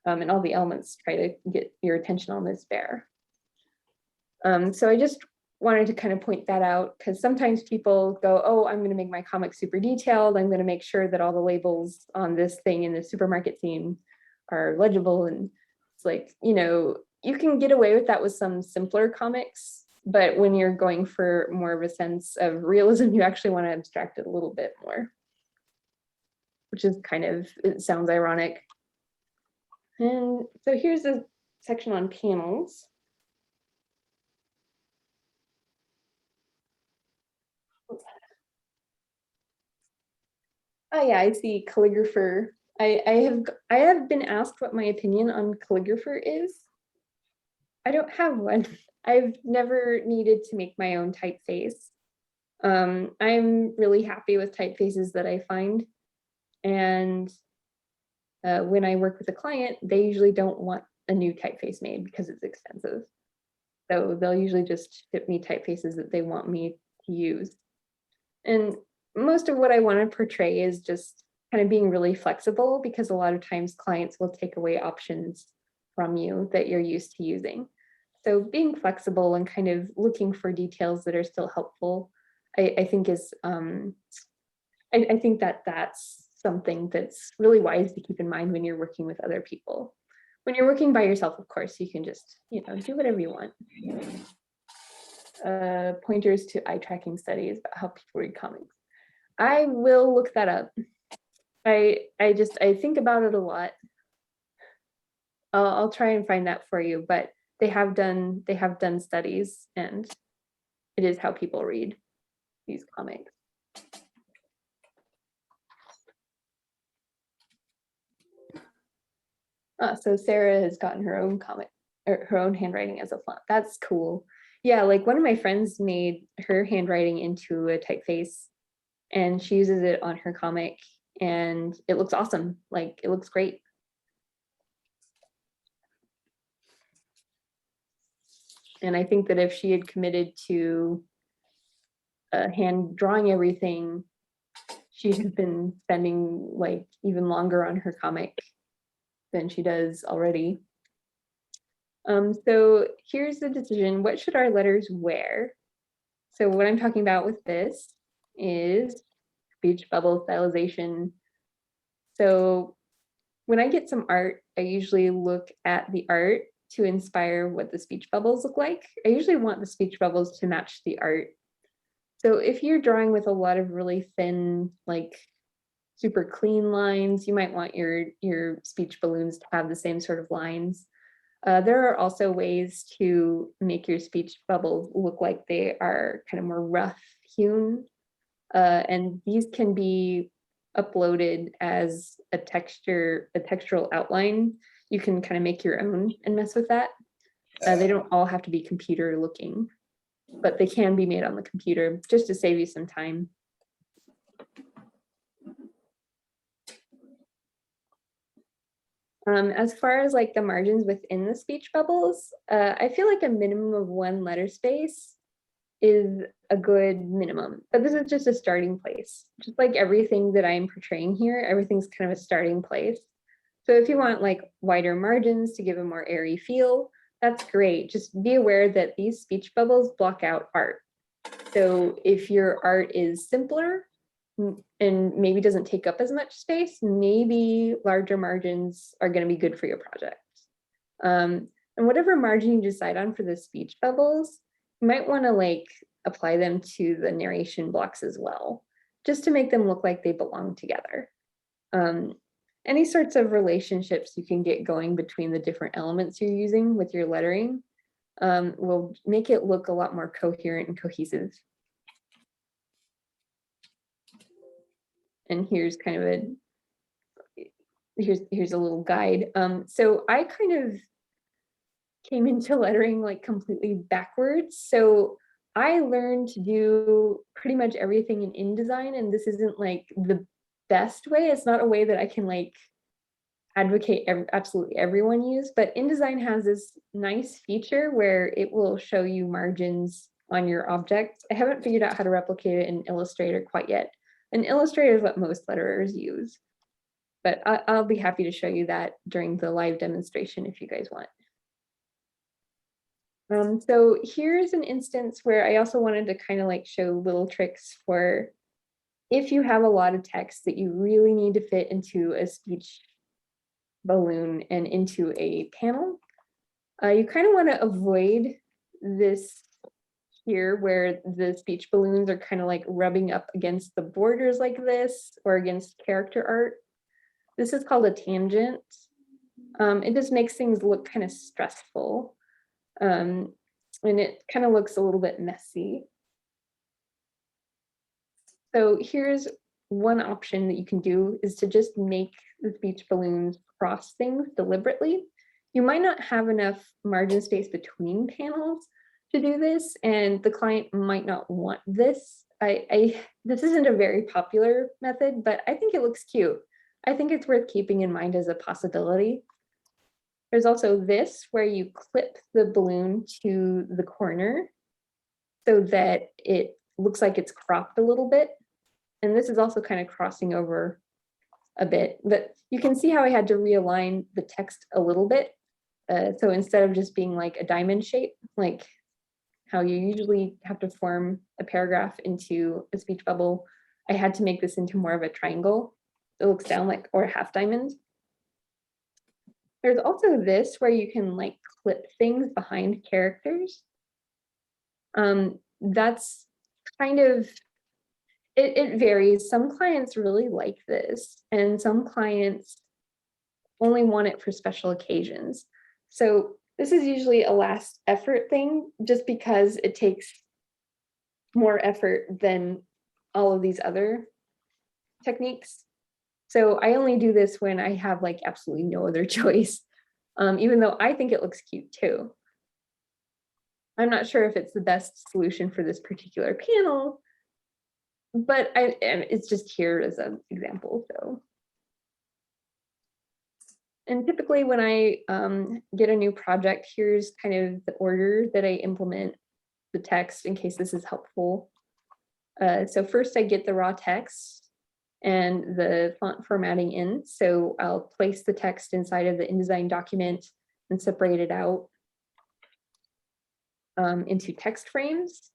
and all the elements try to get your attention on this bear. So I just wanted to kind of point that out because sometimes people go, oh, I'm going to make my comic super detailed. I'm going to make sure that all the labels on this thing in the supermarket scene are legible. And it's like, you know, you can get away with that with some simpler comics, but when you're going for more of a sense of realism, you actually want to abstract it a little bit more, which is kind of, it sounds ironic. And so here's a section on panels. Oh yeah, I see calligrapher. I have been asked what my opinion on calligrapher is. I don't have one. I've never needed to make my own typeface. I'm really happy with typefaces that I find. And when I work with a client, they usually don't want a new typeface made because it's expensive. So they'll usually just ship me typefaces that they want me to use. And most of what I want to portray is just kind of being really flexible because a lot of times clients will take away options from you that you're used to using. So being flexible and kind of looking for details that are still helpful, I think is, I think that that's something that's really wise to keep in mind when you're working with other people. When you're working by yourself, of course, you can just, you know, do whatever you want. Pointers to eye tracking studies about how people read comics. I will look that up. I think about it a lot. I'll try and find that for you, but they have done studies, and it is how people read these comics. So Sarah has gotten her own comic, or her own handwriting as a font. That's cool. Yeah, like one of my friends made her handwriting into a typeface, and she uses it on her comic, and it looks awesome. Like it looks great. And I think that if she had committed to hand drawing everything, she'd have been spending like even longer on her comic than she does already. So here's the decision. What should our letters wear? So what I'm talking about with this is speech bubble stylization. So when I get some art, I usually look at the art to inspire what the speech bubbles look like. I usually want the speech bubbles to match the art. So if you're drawing with a lot of really thin, like super clean lines, you might want your speech balloons to have the same sort of lines. There are also ways to make your speech bubbles look like they are kind of more rough hewn. And these can be uploaded as a textural outline. You can kind of make your own and mess with that. They don't all have to be computer looking, but they can be made on the computer just to save you some time. As far as like the margins within the speech bubbles, I feel like a minimum of 1 letter space is a good minimum, but this is just a starting place. Just like everything that I'm portraying here, everything's kind of a starting place. So if you want like wider margins to give a more airy feel, that's great. Just be aware that these speech bubbles block out art. So if your art is simpler and maybe doesn't take up as much space, maybe larger margins are going to be good for your project. And whatever margin you decide on for the speech bubbles, you might want to like apply them to the narration blocks as well, just to make them look like they belong together. Any sorts of relationships you can get going between the different elements you're using with your lettering will make it look a lot more coherent and cohesive. And here's kind of here's a little guide. So I kind of came into lettering like completely backwards. So I learned to do pretty much everything in InDesign, and this isn't like the best way. It's not a way that I can like advocate absolutely everyone use, but InDesign has this nice feature where it will show you margins on your object. I haven't figured out how to replicate it in Illustrator quite yet. And Illustrator is what most letterers use. but I'll be happy to show you that during the live demonstration if you guys want. So here's an instance where I also wanted to kind of like show little tricks for if you have a lot of text that you really need to fit into a speech balloon and into a panel. You kind of want to avoid this here where the speech balloons are kind of like rubbing up against the borders like this or against character art. This is called a tangent. It just makes things look kind of stressful. And it kind of looks a little bit messy. So here's one option that you can do is to just make the speech balloons cross things deliberately. You might not have enough margin space between panels to do this, and the client might not want this. This isn't a very popular method, but I think it looks cute. I think it's worth keeping in mind as a possibility. There's also this where you clip the balloon to the corner so that it looks like it's cropped a little bit. And this is also kind of crossing over a bit, but you can see how I had to realign the text a little bit. So instead of just being like a diamond shape, like how you usually have to form a paragraph into a speech bubble, I had to make this into more of a triangle. It looks down like, or a half diamond. There's also this where you can like clip things behind characters. That's kind of, it varies. Some clients really like this, and some clients only want it for special occasions. So this is usually a last effort thing, just because it takes more effort than all of these other techniques. So I only do this when I have like absolutely no other choice, even though I think it looks cute too. I'm not sure if it's the best solution for this particular panel, but it's just here as an example. So, and typically when I get a new project, here's kind of the order that I implement the text in case this is helpful. So first I get the raw text and the font formatting in. So I'll place the text inside of the InDesign document and separate it out into text frames.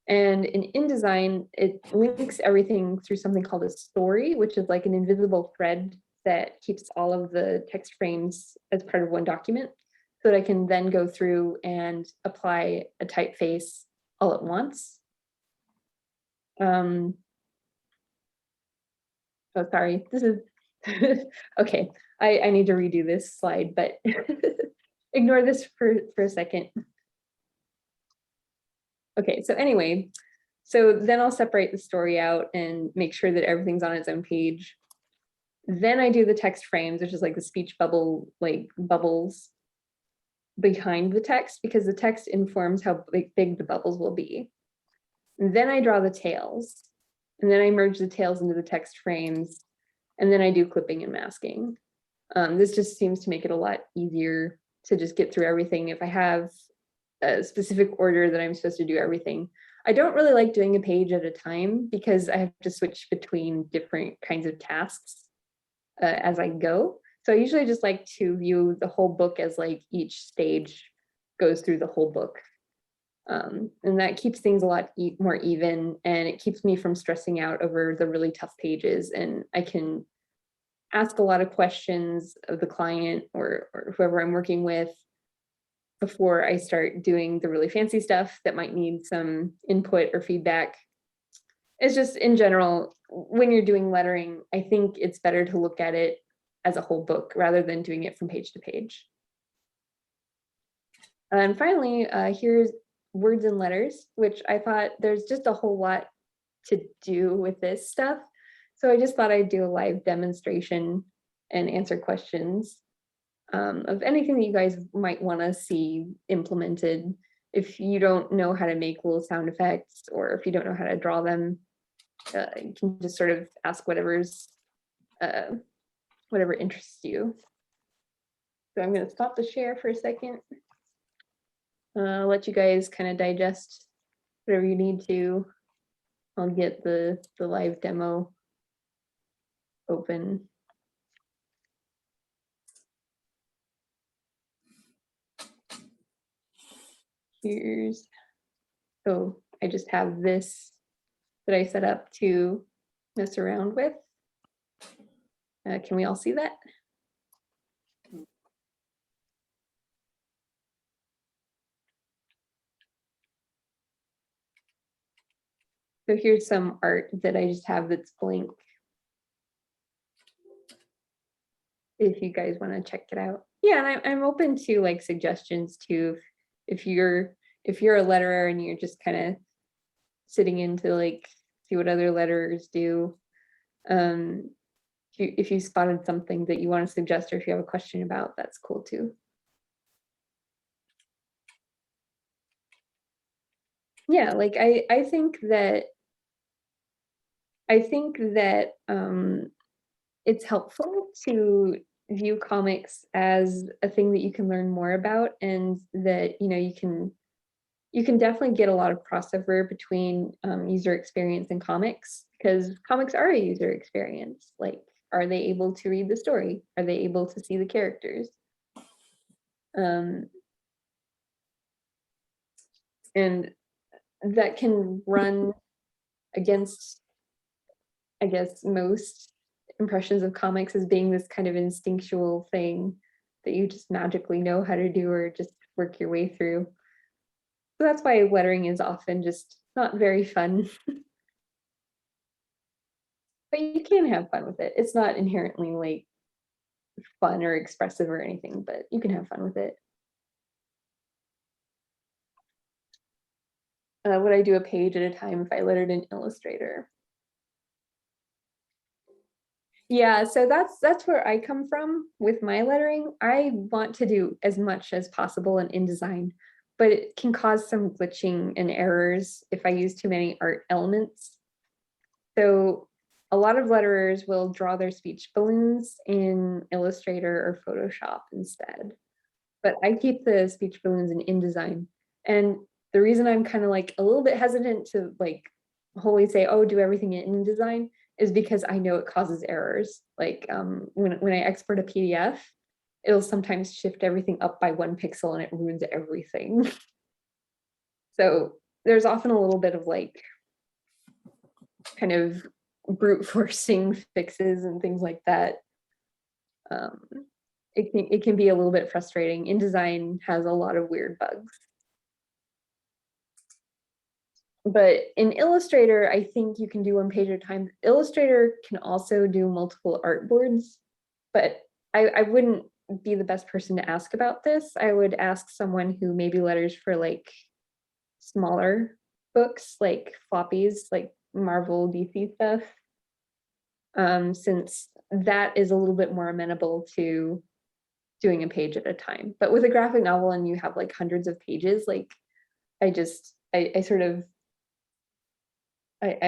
And in InDesign, it links everything through something called a story, which is like an invisible thread that keeps all of the text frames as part of one document, so that I can then go through and apply a typeface all at once. Oh, sorry, this is, okay, I need to redo this slide, but ignore this for a second. Okay, so anyway, so then I'll separate the story out and make sure that everything's on its own page. Then I do the text frames, which is like the speech bubble, like bubbles behind the text, because the text informs how big the bubbles will be. And then I draw the tails, and then I merge the tails into the text frames, and then I do clipping and masking. This just seems to make it a lot easier to just get through everything if I have a specific order that I'm supposed to do everything. I don't really like doing a page at a time because I have to switch between different kinds of tasks as I go. So I usually just like to view the whole book as like each stage goes through the whole book. And that keeps things a lot more even, and it keeps me from stressing out over the really tough pages, and I can ask a lot of questions of the client or whoever I'm working with before I start doing the really fancy stuff that might need some input or feedback. It's just in general, when you're doing lettering, I think it's better to look at it as a whole book rather than doing it from page to page. And finally, here's words and letters, which I thought there's just a whole lot to do with this stuff. So I just thought I'd do a live demonstration and answer questions of anything that you guys might want to see implemented. If you don't know how to make little sound effects, or if you don't know how to draw them, you can just sort of ask whatever interests you. So I'm going to stop the share for a second. Let you guys kind of digest whatever you need to. I'll get the live demo open. here's, so I just have this that I set up to mess around with. Can we all see that? So here's some art that I just have that's blank. If you guys want to check it out. Yeah, and I'm open to like suggestions too. If you're a letterer and you're just kind of sitting in to like see what other letterers do. If you spotted something that you want to suggest, or if you have a question about, that's cool too. Yeah, like I think that it's helpful to view comics as a thing that you can learn more about, and that you can definitely get a lot of crossover between user experience and comics, because comics are a user experience. Like, are they able to read the story? Are they able to see the characters? And that can run against, I guess, most impressions of comics as being this kind of instinctual thing that you just magically know how to do or just work your way through. So that's why lettering is often just not very fun. But you can have fun with it. It's not inherently like fun or expressive or anything, but you can have fun with it. Would I do a page at a time if I lettered in Illustrator? Yeah, so that's where I come from with my lettering. I want to do as much as possible in InDesign, but it can cause some glitching and errors if I use too many art elements. So a lot of letterers will draw their speech balloons in Illustrator or Photoshop instead. But I keep the speech balloons in InDesign. And the reason I'm kind of like a little bit hesitant to like wholly say, oh, do everything in InDesign is because I know it causes errors. Like when I export a PDF, it'll sometimes shift everything up by 1 pixel and it ruins everything. So there's often a little bit of like kind of brute forcing fixes and things like that. It can be a little bit frustrating. InDesign has a lot of weird bugs. But in Illustrator, I think you can do 1 page at a time. Illustrator can also do multiple artboards, but I wouldn't be the best person to ask about this. I would ask someone who maybe letters for like smaller books, like floppies, like Marvel, DC stuff, since that is a little bit more amenable to doing a page at a time. But with a graphic novel and you have like hundreds of pages, like I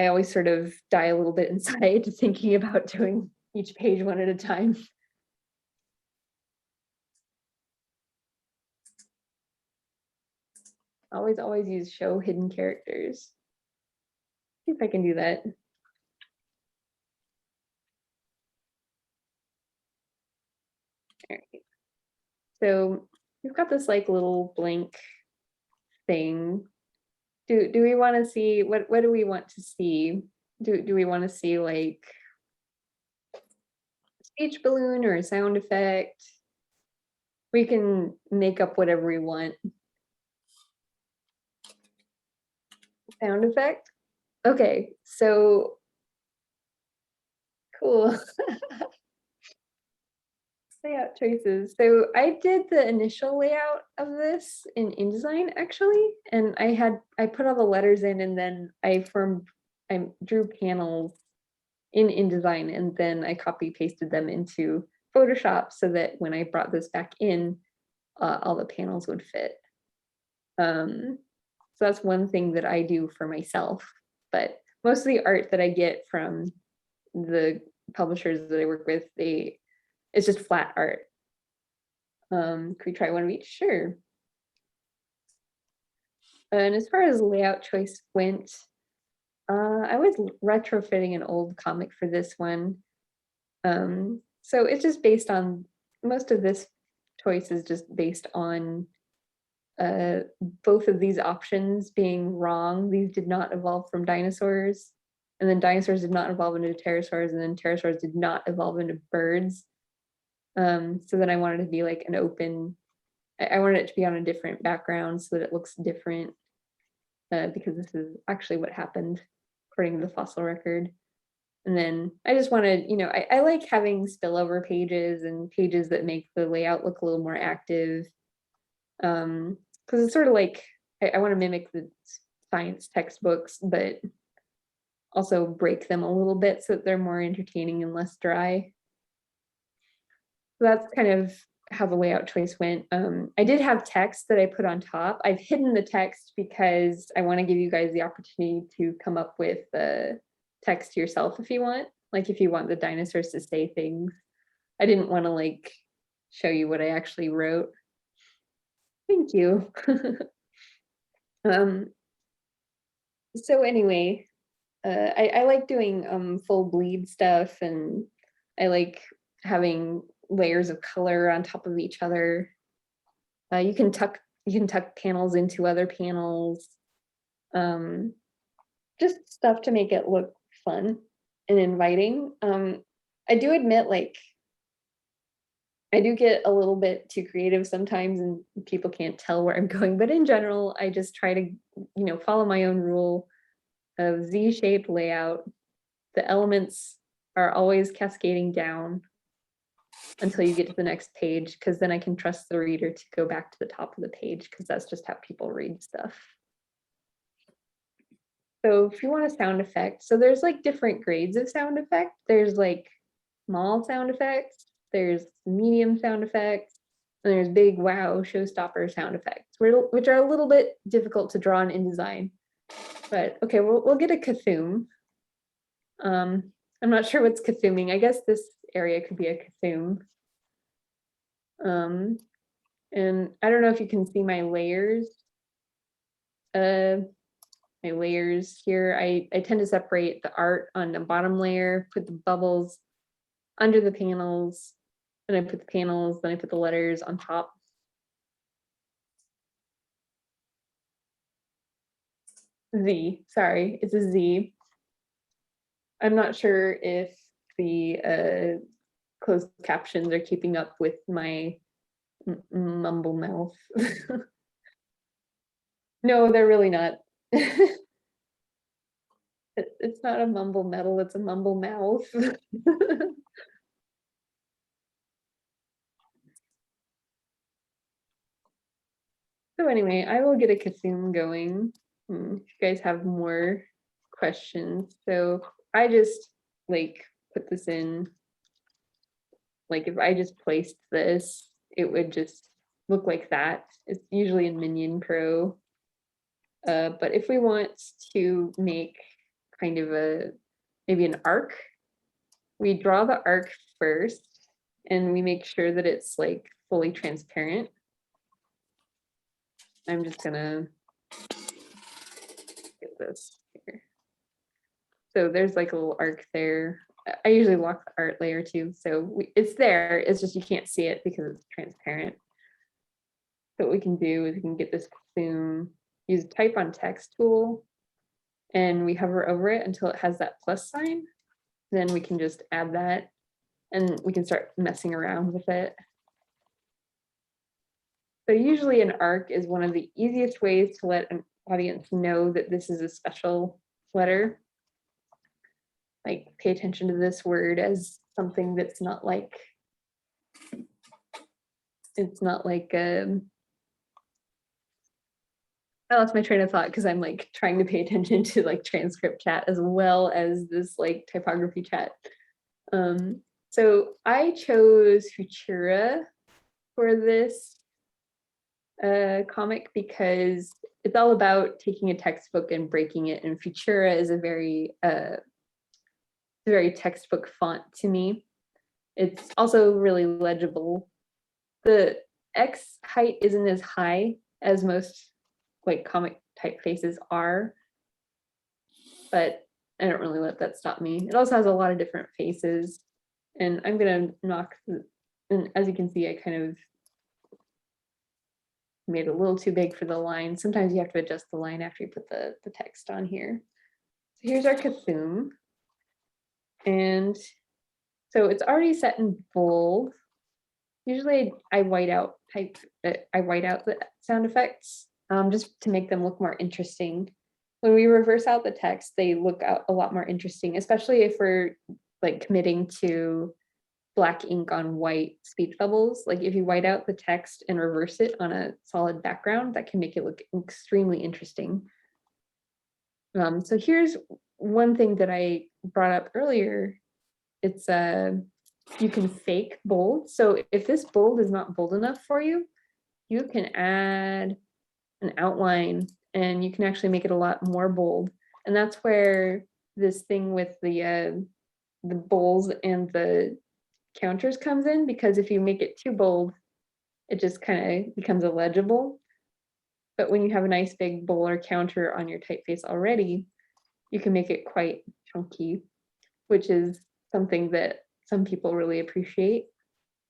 always sort of die a little bit inside thinking about doing each page 1 at a time. Always use show hidden characters. See if I can do that. All right. So we've got this like little blank thing. Do we want to see what do we want to see? Do we want to see like a speech balloon or a sound effect? We can make up whatever we want. Sound effect? Okay, so cool. Layout choices. So I did the initial layout of this in InDesign actually, and I put all the letters in, and then I drew panels in InDesign, and then I copy pasted them into Photoshop so that when I brought this back in, all the panels would fit. So that's one thing that I do for myself, but most of the art that I get from the publishers that I work with, it's just flat art. Could we try one of each? Sure. And as far as layout choice went, I was retrofitting an old comic for this one. So it's just based on, most of this choice is just based on both of these options being wrong. These did not evolve from dinosaurs, and then dinosaurs did not evolve into pterosaurs, and then pterosaurs did not evolve into birds. So then I wanted to be like an open, I wanted it to be on a different background so that it looks different, because this is actually what happened according to the fossil record. And then I just wanted, you know, I like having spillover pages and pages that make the layout look a little more active. Because it's sort of like, I want to mimic the science textbooks, but also break them a little bit so that they're more entertaining and less dry. So that's kind of how the layout choice went. I did have text that I put on top. I've hidden the text because I want to give you guys the opportunity to come up with the text yourself if you want. Like if you want the dinosaurs to say things. I didn't want to like show you what I actually wrote. Thank you. So anyway, I like doing full bleed stuff, and I like having layers of color on top of each other. You can tuck panels into other panels. Just stuff to make it look fun and inviting. I do admit, like, I do get a little bit too creative sometimes and people can't tell where I'm going, but in general, I just try to, you know, follow my own rule of Z-shaped layout. The elements are always cascading down until you get to the next page, because then I can trust the reader to go back to the top of the page, because that's just how people read stuff. So if you want a sound effect, so there's like different grades of sound effect. There's like small sound effects, there's medium sound effects, and there's big wow showstopper sound effects, which are a little bit difficult to draw in InDesign. But okay, we'll get a Cthulhu. I'm not sure what's Cthulhuing. I guess this area could be a Cthulhu. And I don't know if you can see my layers. My layers here, I tend to separate the art on the bottom layer, put the bubbles under the panels, then I put the panels, then I put the letters on top. Z, sorry, it's a Z. I'm not sure if the closed captions are keeping up with my mumble mouth. No, they're really not. It's not a mumble metal, it's a mumble mouth. So anyway, I will get a Cthulhu going. If you guys have more questions. So I just like put this in, like if I just placed this, it would just look like that. It's usually in Minion Pro. But if we want to make kind of maybe an arc, we draw the arc first and we make sure that it's like fully transparent. I'm just gonna get this here. So there's like a little arc there. I usually lock the art layer too, so it's there. It's just you can't see it because it's transparent. So what we can do is we can get this zoom, use type on text tool, and we hover over it until it has that plus sign. Then we can just add that, and we can start messing around with it. So usually an arc is one of the easiest ways to let an audience know that this is a special letter. Like pay attention to this word as something that's not like, it's not like, I lost my train of thought because I'm like trying to pay attention to like transcript chat as well as this like typography chat. So I chose Futura for this comic because it's all about taking a textbook and breaking it, and Futura is a very textbook font to me. It's also really legible. The X height isn't as high as most like comic typefaces are, but I don't really let that stop me. It also has a lot of different faces, and I'm gonna knock, and as you can see, I kind of made it a little too big for the line. Sometimes you have to adjust the line after you put the text on here. So here's our Cthulhu. And so it's already set in bold. Usually I white out the sound effects just to make them look more interesting. When we reverse out the text, they look a lot more interesting, especially if we're like committing to black ink on white speech bubbles. Like if you white out the text and reverse it on a solid background, that can make it look extremely interesting. So here's one thing that I brought up earlier. It's you can fake bold. So if this bold is not bold enough for you, you can add an outline and you can actually make it a lot more bold. And that's where this thing with the bowls and the counters comes in, because if you make it too bold, it just kind of becomes illegible. But when you have a nice big bowl or counter on your typeface already, you can make it quite chunky, which is something that some people really appreciate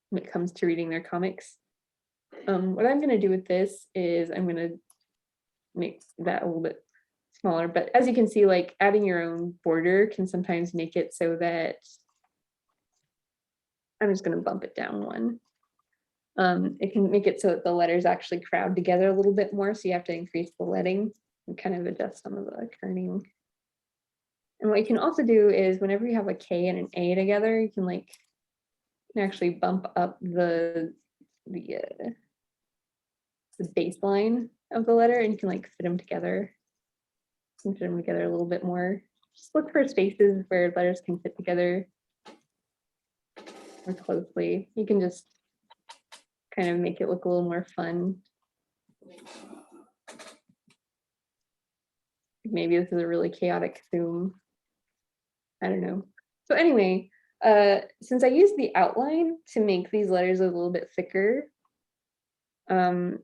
when it comes to reading their comics. What I'm going to do with this is I'm going to make that a little bit smaller, but as you can see, like adding your own border can sometimes make it so that I'm just going to bump it down one. It can make it so that the letters actually crowd together a little bit more, so you have to increase the leading and kind of adjust some of the kerning. And what you can also do is whenever you have a K and an A together, you can actually bump up the baseline of the letter, and you can fit them together. You can fit them together a little bit more. Just look for spaces where letters can fit together more closely. You can just kind of make it look a little more fun. Maybe this is a really chaotic zoom. I don't know. So anyway, since I used the outline to make these letters a little bit thicker, see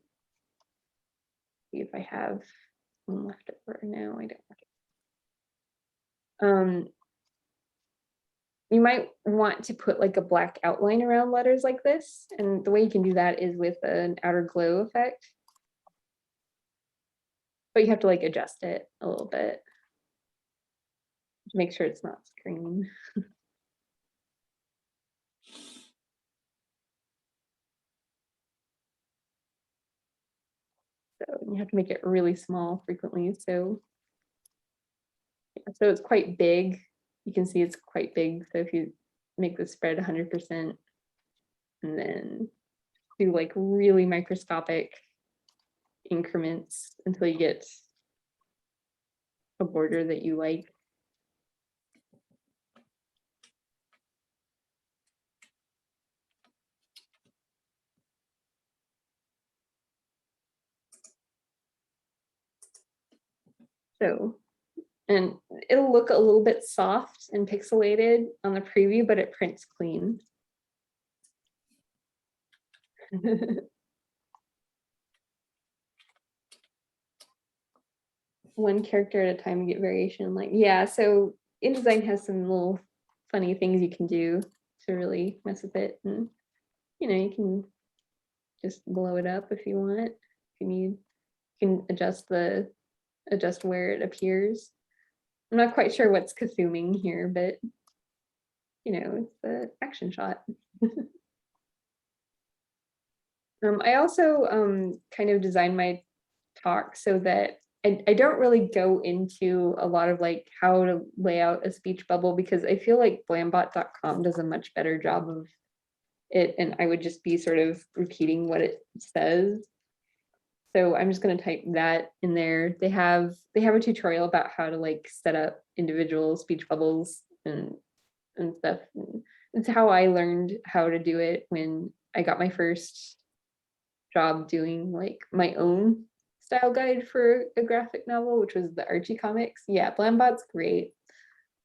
if I have one left over. No, I don't. You might want to put a black outline around letters like this, and the way you can do that is with an outer glow effect. But you have to adjust it a little bit to make sure it's not screen. So you have to make it really small frequently. So, yeah, so it's quite big. You can see it's quite big. So if you make the spread 100% and then do really microscopic increments until you get a border that you like. So, and it'll look a little bit soft and pixelated on the preview, but it prints clean. One character at a time to get variation. Yeah, so InDesign has some little funny things you can do to really mess with it. And, you can just blow it up if you want. If you need, you can adjust where it appears. I'm not quite sure what's Cthulhu here, but it's the action shot. I also kind of designed my talk so that I don't really go into a lot of how to lay out a speech bubble, because I feel like blambot.com does a much better job of it, and I would just be sort of repeating what it says. So I'm just going to type that in there. They have a tutorial about how to set up individual speech bubbles and stuff. And it's how I learned how to do it when I got my first job doing my own style guide for a graphic novel, which was the Archie comics. Yeah, Blambot's great.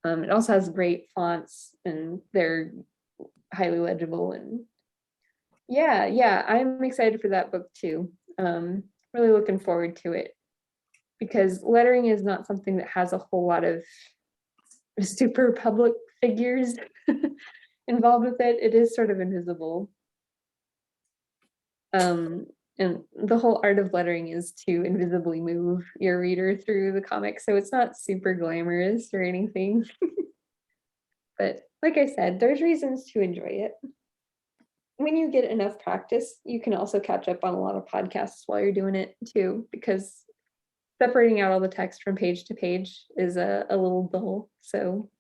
It also has great fonts and they're highly legible, and yeah, I'm excited for that book too. Really looking forward to it, because lettering is not something that has a whole lot of super public figures involved with it. It is sort of invisible. And And the whole art of lettering is to invisibly move your reader through the comic, so it's not super glamorous or anything. But like I said, there's reasons to enjoy it. When you get enough practice, you can also catch up on a lot of podcasts while you're doing it too, because separating out all the text from page to page is a little dull. So,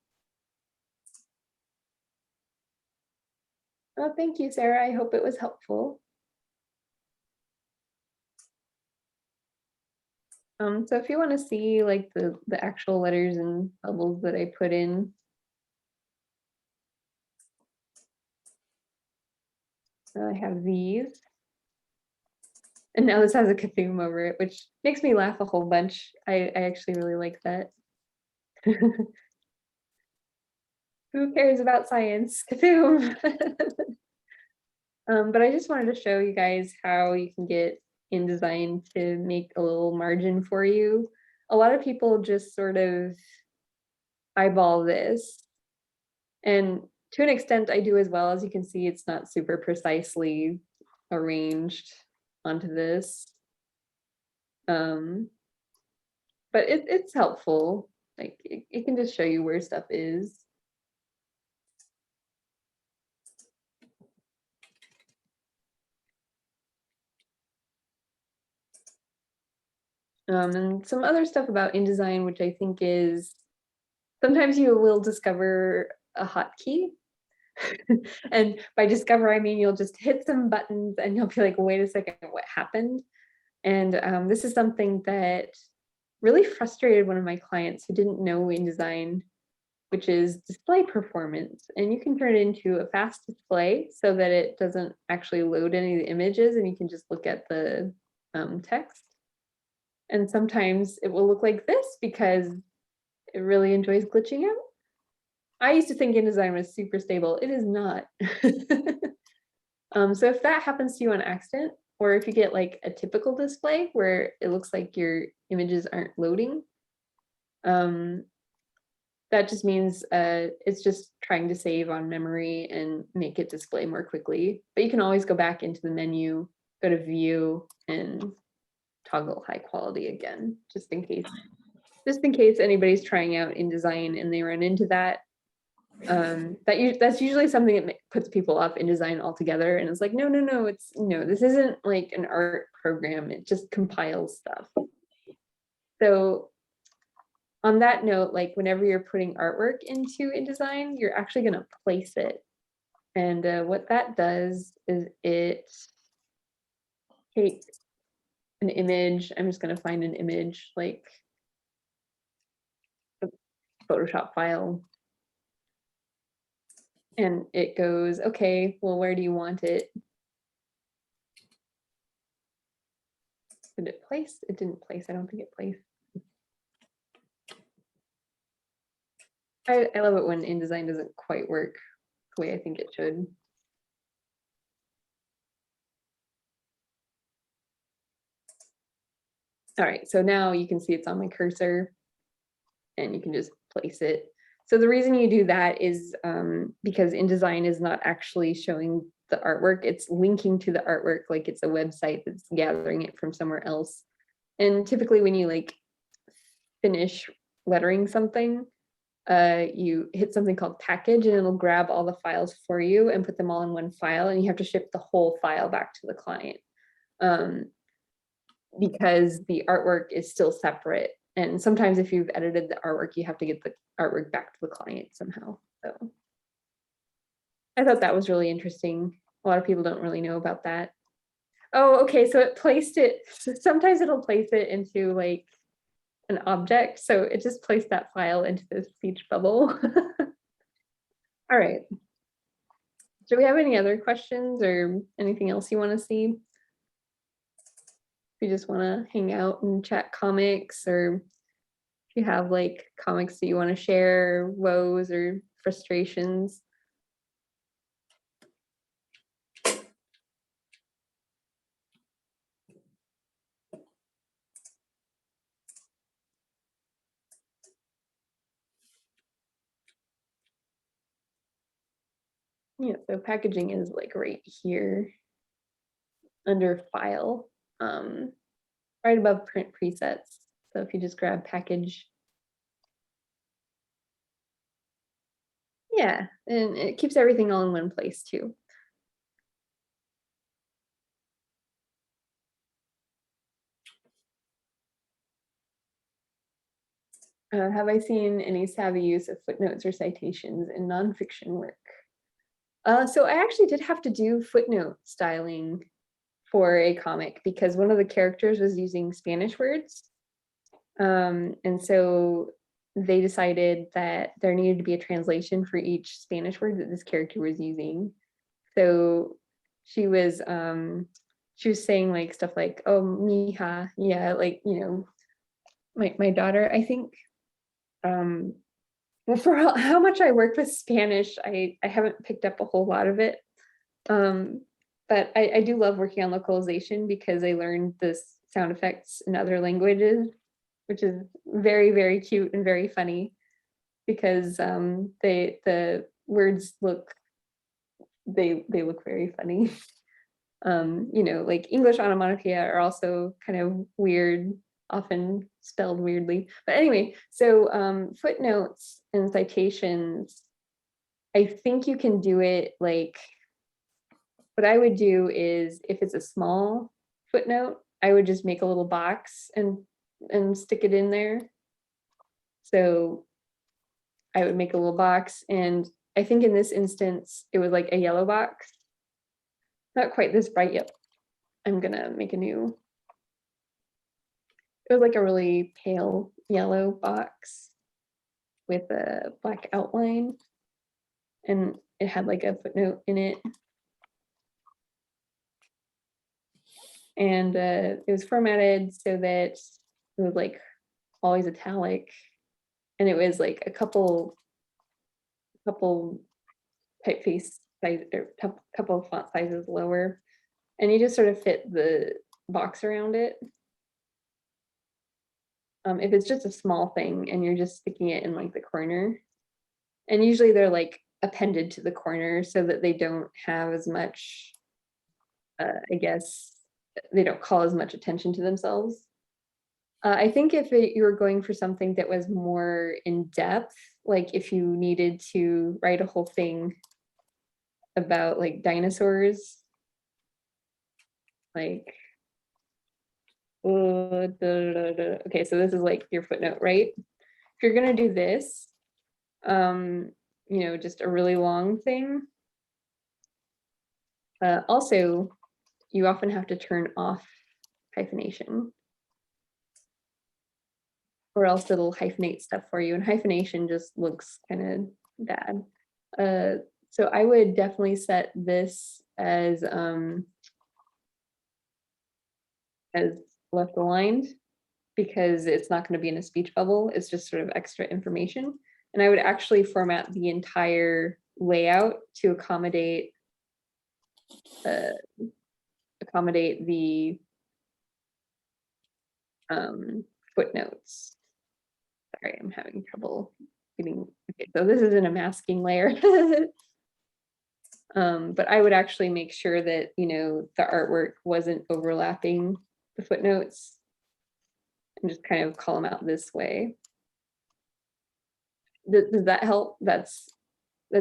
oh, thank you, Sarah. I hope it was helpful. So if you want to see like the actual letters and bubbles that I put in, I have these. And now this has a Cthulhu over it, which makes me laugh a whole bunch. I actually really like that. Who cares about science? Cthulhu. But I just wanted to show you guys how you can get InDesign to make a little margin for you. A lot of people just sort of eyeball this. And to an extent, I do as well. As you can see, it's not super precisely arranged onto this. But it's helpful. Like it can just show you where stuff is. And some other stuff about InDesign, which I think is sometimes you will discover a hotkey. And by discover, I mean you'll just hit some buttons and you'll be like, wait a second, what happened? And this is something that really frustrated one of my clients who didn't know InDesign, which is display performance. And you can turn it into a fast display so that it doesn't actually load any of the images and you can just look at the text. And sometimes it will look like this because it really enjoys glitching out. I used to think InDesign was super stable. It is not. So if that happens to you on accident, or if you get like a typical display where it looks like your images aren't loading, that just means it's just trying to save on memory and make it display more quickly. But you can always go back into the menu, go to view, and toggle high quality again, just in case anybody's trying out InDesign and they run into that. That's usually something that puts people off InDesign altogether, and it's like, no, this isn't like an art program, it just compiles stuff. So on that note, like whenever you're putting artwork into InDesign, you're actually going to place it. And what that does is it takes an image. I'm just going to find an image like a Photoshop file. And it goes, okay, well, where do you want it? Did it place? It didn't place. I don't think it placed. I love it when InDesign doesn't quite work the way I think it should. All right, so now you can see it's on my cursor and you can just place it. So the reason you do that is because InDesign is not actually showing the artwork, it's linking to the artwork like it's a website that's gathering it from somewhere else. And typically when you like finish lettering something, you hit something called package and it'll grab all the files for you and put them all in one file, and you have to ship the whole file back to the client because the artwork is still separate. And sometimes if you've edited the artwork, you have to get the artwork back to the client somehow. So I thought that was really interesting. A lot of people don't really know about that. Oh, okay, so it placed it, sometimes it'll place it into like an object. So it just placed that file into the speech bubble. All right. Do we have any other questions or anything else you want to see? If you just want to hang out and chat comics, or if you have like comics that you want to share, woes or frustrations. Yeah, so packaging is like right here under file. right above print presets. So if you just grab package. Yeah, and it keeps everything all in one place too. Have I seen any savvy use of footnotes or citations in nonfiction work? So I actually did have to do footnote styling for a comic because one of the characters was using Spanish words. And so they decided that there needed to be a translation for each Spanish word that this character was using. So she was saying like stuff like, oh, mija, yeah, like, you know, my daughter, I think. Well, for how much I worked with Spanish, I haven't picked up a whole lot of it. But I do love working on localization because I learned this sound effects in other languages, which is very, very cute and very funny because the words look look very funny. You know, like English onomatopoeia are also kind of weird, often spelled weirdly. But anyway, so footnotes and citations, I think you can do it like, what I would do is if it's a small footnote, I would just make a little box and stick it in there. So I would make a little box, and I think in this instance, it was like a yellow box. Not quite this bright yet. I'm gonna make a new. It was like a really pale yellow box with a black outline, and it had like a footnote in it. And it was formatted so that it was like always italic, and it was like a couple typeface size or couple of font sizes lower, and you just sort of fit the box around it. If it's just a small thing and you're just sticking it in like the corner, and usually they're like appended to the corner so that they don't have as much, I guess, they don't call as much attention to themselves. I think if you were going for something that was more in depth, like if you needed to write a whole thing about like dinosaurs, like, okay, so this is like your footnote, right? If you're gonna do this, you know, just a really long thing. Also, you often have to turn off hyphenation, or else it'll hyphenate stuff for you, and hyphenation just looks kind of bad. So I would definitely set this as left aligned, because it's not going to be in a speech bubble. It's just sort of extra information. And I would actually format the entire layout to accommodate the footnotes. Sorry, I'm having trouble getting. Okay, so this isn't a masking layer. But I would actually make sure that, you know, the artwork wasn't overlapping the footnotes, and just kind of call them out this way. Does that help? That's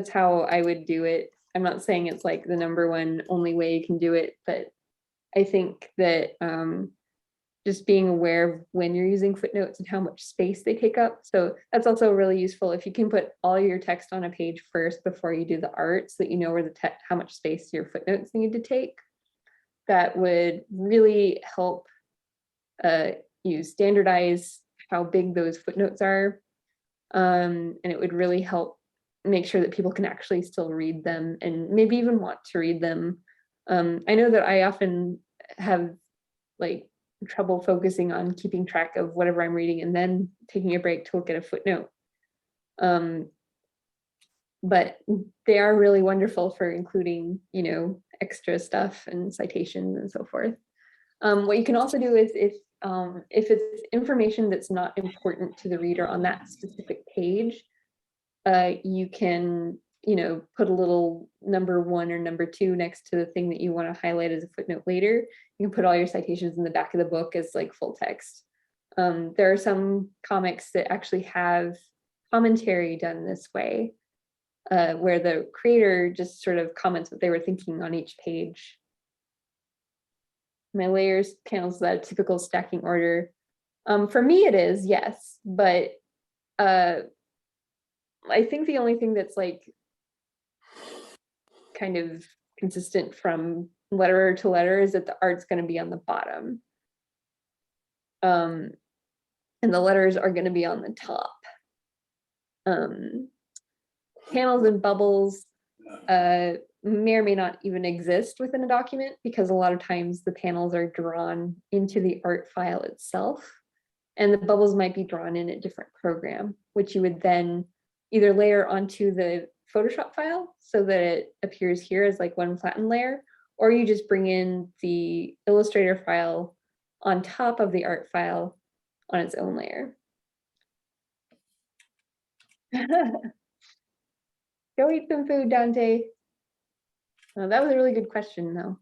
how I would do it. I'm not saying it's like the number one only way you can do it, but I think that just being aware of when you're using footnotes and how much space they take up. So that's also really useful if you can put all your text on a page first before you do the art, so that you know where how much space your footnotes need to take. That would really help you standardize how big those footnotes are. And it would really help make sure that people can actually still read them and maybe even want to read them. I know that I often have like trouble focusing on keeping track of whatever I'm reading and then taking a break to look at a footnote. But they are really wonderful for including, you know, extra stuff and citations and so forth. What you can also do is if it's information that's not important to the reader on that specific page, you can you know, put a little number 1 or number 2 next to the thing that you want to highlight as a footnote later. You can put all your citations in the back of the book as like full text. There are some comics that actually have commentary done this way, where the creator just sort of comments what they were thinking on each page. My layers panels, that a typical stacking order? For me it is, yes, but I think the only thing that's like kind of consistent from letter to letter is that the art's going to be on the bottom. And the letters are going to be on the top. Panels and bubbles may or may not even exist within a document, because a lot of times the panels are drawn into the art file itself, and the bubbles might be drawn in a different program, which you would then either layer onto the Photoshop file so that it appears here as like one flattened layer, or you just bring in the Illustrator file on top of the art file on its own layer. Go eat some food, Dante. Oh, that was a really good question, though.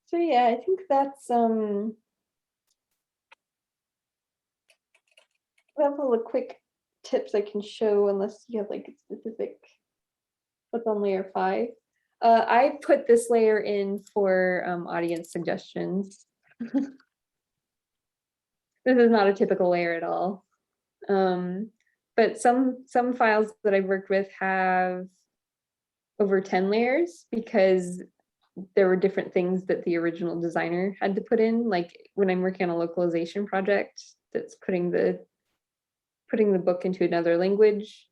So yeah, I think that's a couple of quick tips I can show, unless you have like a specific what's on layer 5. I put this layer in for audience suggestions. This is not a typical layer at all. But some files that I've worked with have over 10 layers, because there were different things that the original designer had to put in. Like when I'm working on a localization project that's putting the book into another language,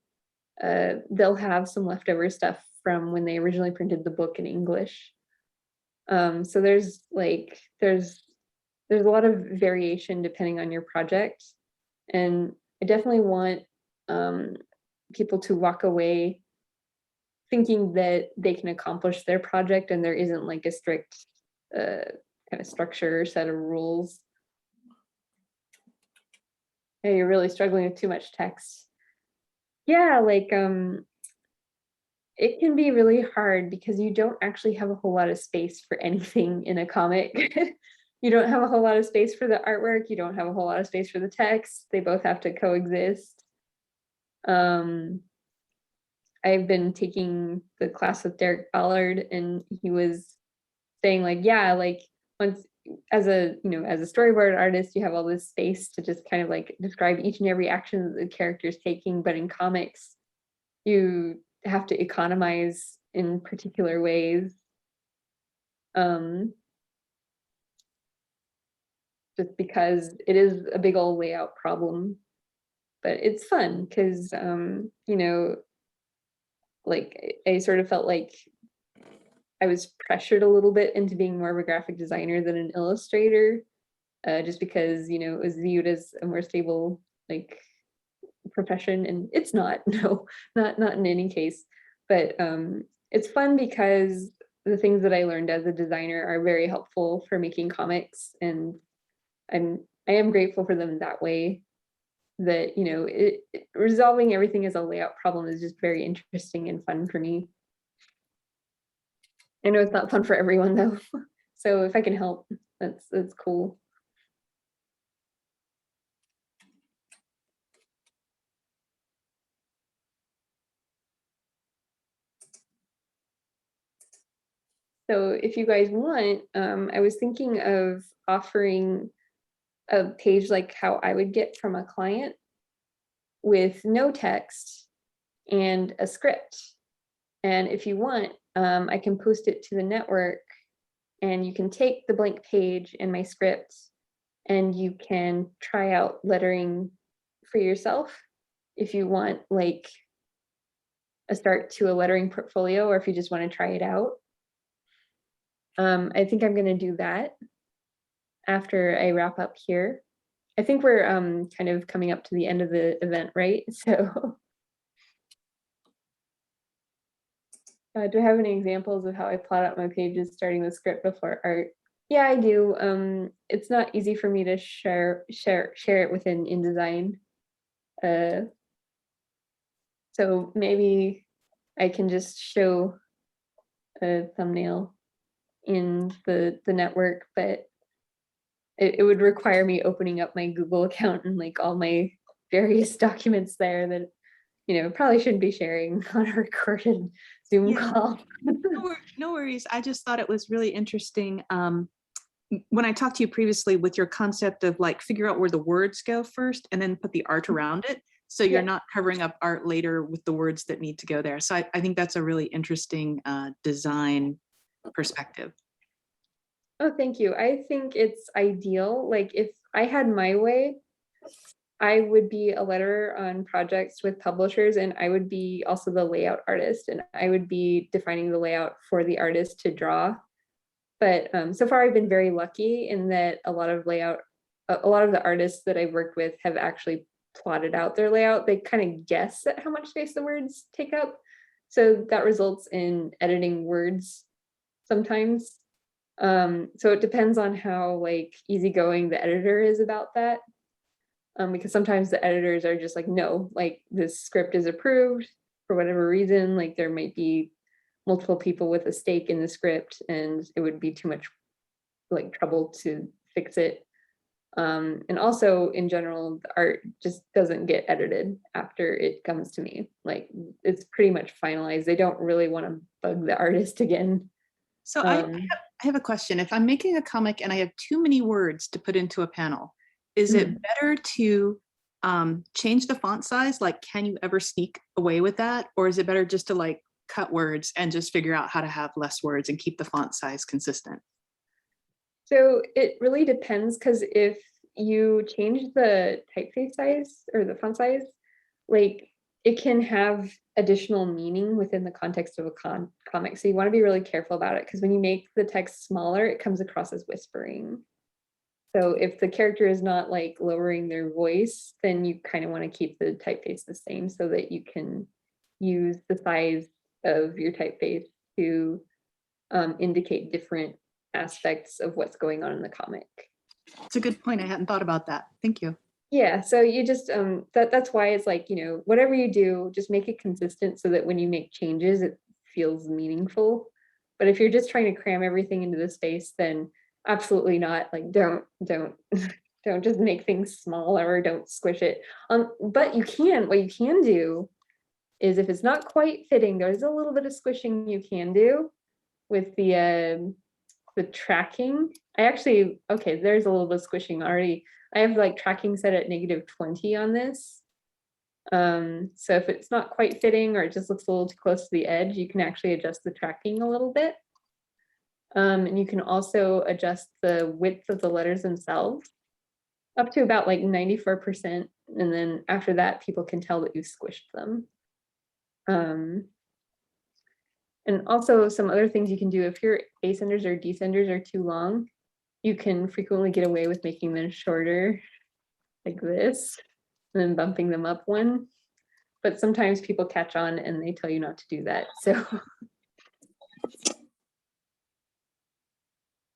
they'll have some leftover stuff from when they originally printed the book in English. So there's a lot of variation depending on your project, and I definitely want people to walk away thinking that they can accomplish their project and there isn't like a strict kind of structure or set of rules. Hey, you're really struggling with too much text. Yeah, like it can be really hard because you don't actually have a whole lot of space for anything in a comic. You don't have a whole lot of space for the artwork. You don't have a whole lot of space for the text. They both have to coexist. I've been taking the class with Derek Ballard, and he was saying like, yeah, like once as a storyboard artist, you have all this space to just kind of like describe each and every action that the character is taking. But in comics, you have to economize in particular ways. Just because it is a big old layout problem. But it's fun because, like I sort of felt like I was pressured a little bit into being more of a graphic designer than an illustrator, just because, it was viewed as a more stable like profession, and it's not, no, not in any case. But it's fun because the things that I learned as a designer are very helpful for making comics, and I am grateful for them that way. That resolving everything as a layout problem is just very interesting and fun for me. I know it's not fun for everyone though, so if I can help, that's cool. So if you guys want, I was thinking of offering a page like how I would get from a client with no text and a script. And if you want, I can post it to the network, and you can take the blank page and my script and you can try out lettering for yourself if you want like a start to a lettering portfolio, or if you just want to try it out. I think I'm going to do that after I wrap up here. I think we're kind of coming up to the end of the event, right? So Do I have any examples of how I plot out my pages starting with script before art? Yeah, I do. It's not easy for me to share it within InDesign. So maybe I can just show a thumbnail in the network, but it would require me opening up my Google account and like all my various documents there that, you know, probably shouldn't be sharing on a recorded Zoom call. No worries. I just thought it was really interesting. When I talked to you previously with your concept of like figure out where the words go first and then put the art around it. So you're not covering up art later with the words that need to go there. So I think that's a really interesting design perspective. Oh, thank you. I think it's ideal. Like if I had my way, I would be a letterer on projects with publishers, and I would be also the layout artist, and I would be defining the layout for the artist to draw. But so far I've been very lucky in that a lot of the artists that I've worked with have actually plotted out their layout. They kind of guess at how much space the words take up. So that results in editing words sometimes. So it depends on how like easygoing the editor is about that. Because sometimes the editors are just like, no, like this script is approved for whatever reason. Like there might be multiple people with a stake in the script and it would be too much like trouble to fix it. And also in general, the art just doesn't get edited after it comes to me. Like it's pretty much finalized. They don't really want to bug the artist again. So I have a question. If I'm making a comic and I have too many words to put into a panel, is it better to change the font size? Like, can you ever sneak away with that? Or is it better just to like cut words and just figure out how to have less words and keep the font size consistent? So it really depends, because if you change the typeface size or the font size, like it can have additional meaning within the context of a comic. So you want to be really careful about it, because when you make the text smaller, it comes across as whispering. So if the character is not like lowering their voice, then you kind of want to keep the typeface the same so that you can use the size of your typeface to indicate different aspects of what's going on in the comic. It's a good point. I hadn't thought about that. Thank you. Yeah, so you just that's why it's like, you know, whatever you do, just make it consistent so that when you make changes, it feels meaningful. But if you're just trying to cram everything into the space, then absolutely not. Like don't don't just make things smaller, or don't squish it. But what you can do is, if it's not quite fitting, there's a little bit of squishing you can do with the tracking. There's a little bit of squishing already. I have like tracking set at -20 on this. So if it's not quite fitting or it just looks a little too close to the edge, you can actually adjust the tracking a little bit. And you can also adjust the width of the letters themselves up to about like 94%. And then after that, people can tell that you squished them. And also some other things you can do, if your ascenders or descenders are too long, you can frequently get away with making them shorter like this and then bumping them up one. But sometimes people catch on and they tell you not to do that. So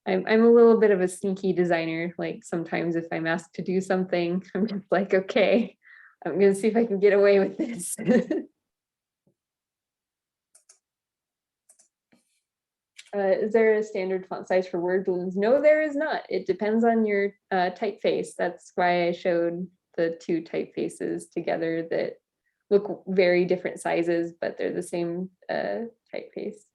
I'm a little bit of a sneaky designer. Like sometimes if I'm asked to do something, I'm just like, okay, I'm gonna see if I can get away with this. Is there a standard font size for word balloons? No, there is not. It depends on your typeface. That's why I showed the two typefaces together that look very different sizes, but they're the same typeface.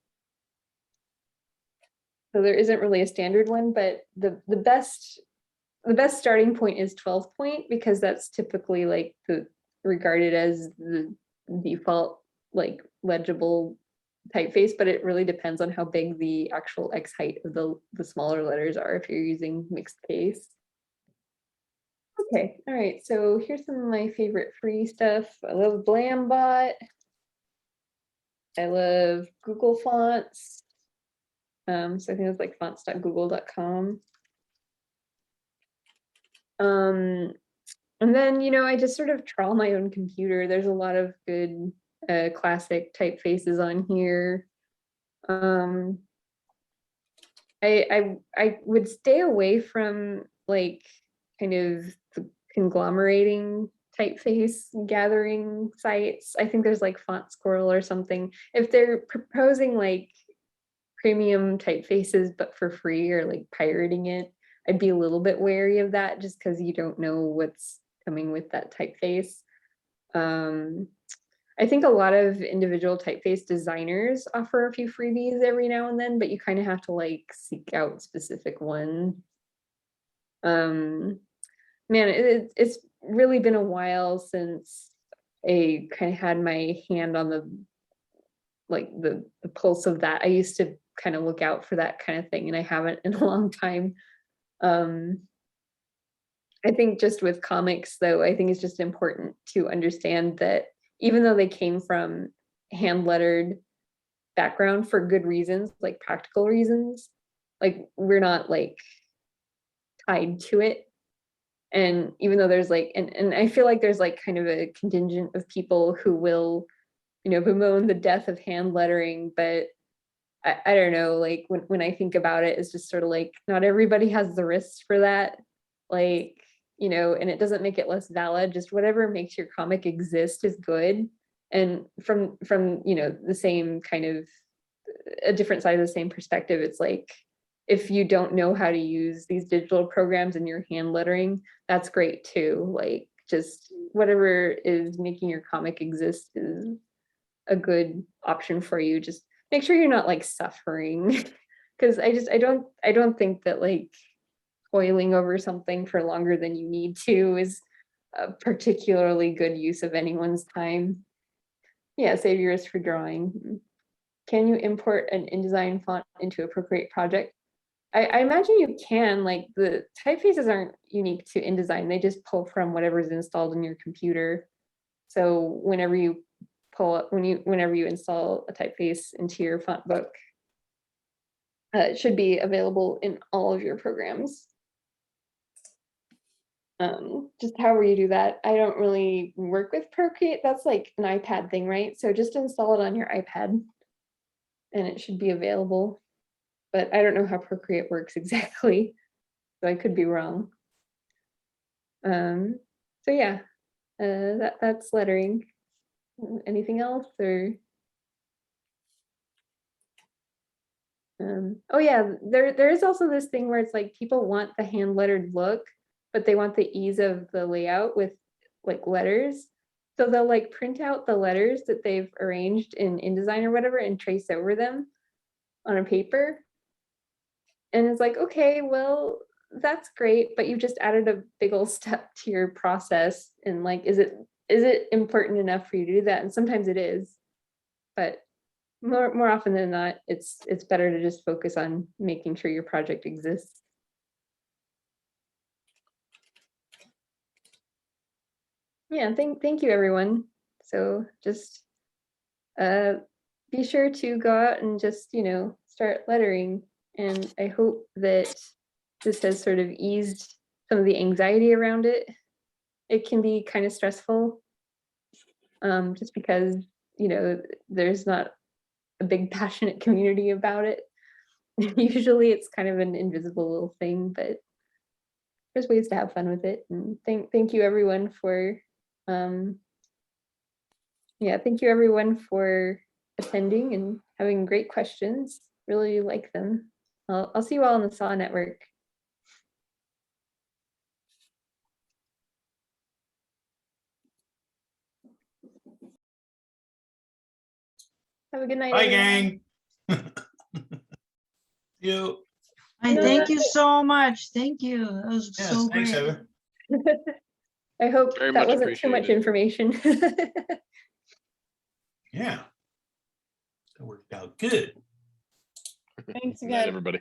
So there isn't really a standard one, but the best starting point is 12 point, because that's typically like regarded as the default like legible typeface, but it really depends on how big the actual X height of the smaller letters are if you're using mixed case. Okay, all right, so here's some of my favorite free stuff. I love Blambot. I love Google Fonts. So I think it's like fonts.google.com. And then, you know, I just sort of trawl my own computer. There's a lot of good classic typefaces on here. I would stay away from like kind of the conglomerating typeface gathering sites. I think there's like Font Squirrel or something. If they're proposing like premium typefaces but for free or like pirating it, I'd be a little bit wary of that just because you don't know what's coming with that typeface. I think a lot of individual typeface designers offer a few freebies every now and then, but you kind of have to like seek out specific ones. Man, it's really been a while since I kind of had my hand on the pulse of that. I used to kind of look out for that kind of thing, and I haven't in a long time. I think just with comics, though, I think it's just important to understand that even though they came from hand lettered background for good reasons, like practical reasons, like we're not like tied to it. And even though there's like, and I feel like there's like kind of a contingent of people who will, you know, bemoan the death of hand lettering, but I don't know, like when I think about it, it's just sort of like not everybody has the wrist for that. Like, you know, and it doesn't make it less valid. Just whatever makes your comic exist is good. And from you know, the same kind of a different side of the same perspective, it's like if you don't know how to use these digital programs and you're hand lettering, that's great too. Like just whatever is making your comic exist is a good option for you. Just make sure you're not like suffering, because I don't think that like toiling over something for longer than you need to is a particularly good use of anyone's time. Yeah, save yours for drawing. Can you import an InDesign font into a Procreate project? I imagine you can. Like the typefaces aren't unique to InDesign. They just pull from whatever's installed in your computer. So whenever you pull up, whenever you install a typeface into your font book, it should be available in all of your programs. Just however you do that. I don't really work with Procreate. That's like an iPad thing, right? So just install it on your iPad and it should be available. But I don't know how Procreate works exactly, so I could be wrong. So yeah, that's lettering. Anything else or? Oh yeah, there is also this thing where it's like people want the hand lettered look, but they want the ease of the layout with like letters. So they'll like print out the letters that they've arranged in InDesign or whatever and trace over them on a paper. And it's like, okay, well, that's great, but you just added a big old step to your process. And like, is it important enough for you to do that? And sometimes it is, but more often than not, it's better to just focus on making sure your project exists. Yeah, thank you, everyone. So just be sure to go out and just, you know, start lettering. And I hope that this has sort of eased some of the anxiety around it. It can be kind of stressful, just because, you know, there's not a big passionate community about it. Usually it's kind of an invisible little thing, but there's ways to have fun with it. And thank you everyone for yeah, thank you everyone for attending and having great questions. Really like them. I'll see you all on the SAW network. Have a good night. Bye, everyone. gang. You. I thank you so much. Thank you. That was Yes, so thanks, great. Heather. I hope Very that much wasn't too much appreciated. information. Yeah. That worked out good. Thanks Good night, again. everybody.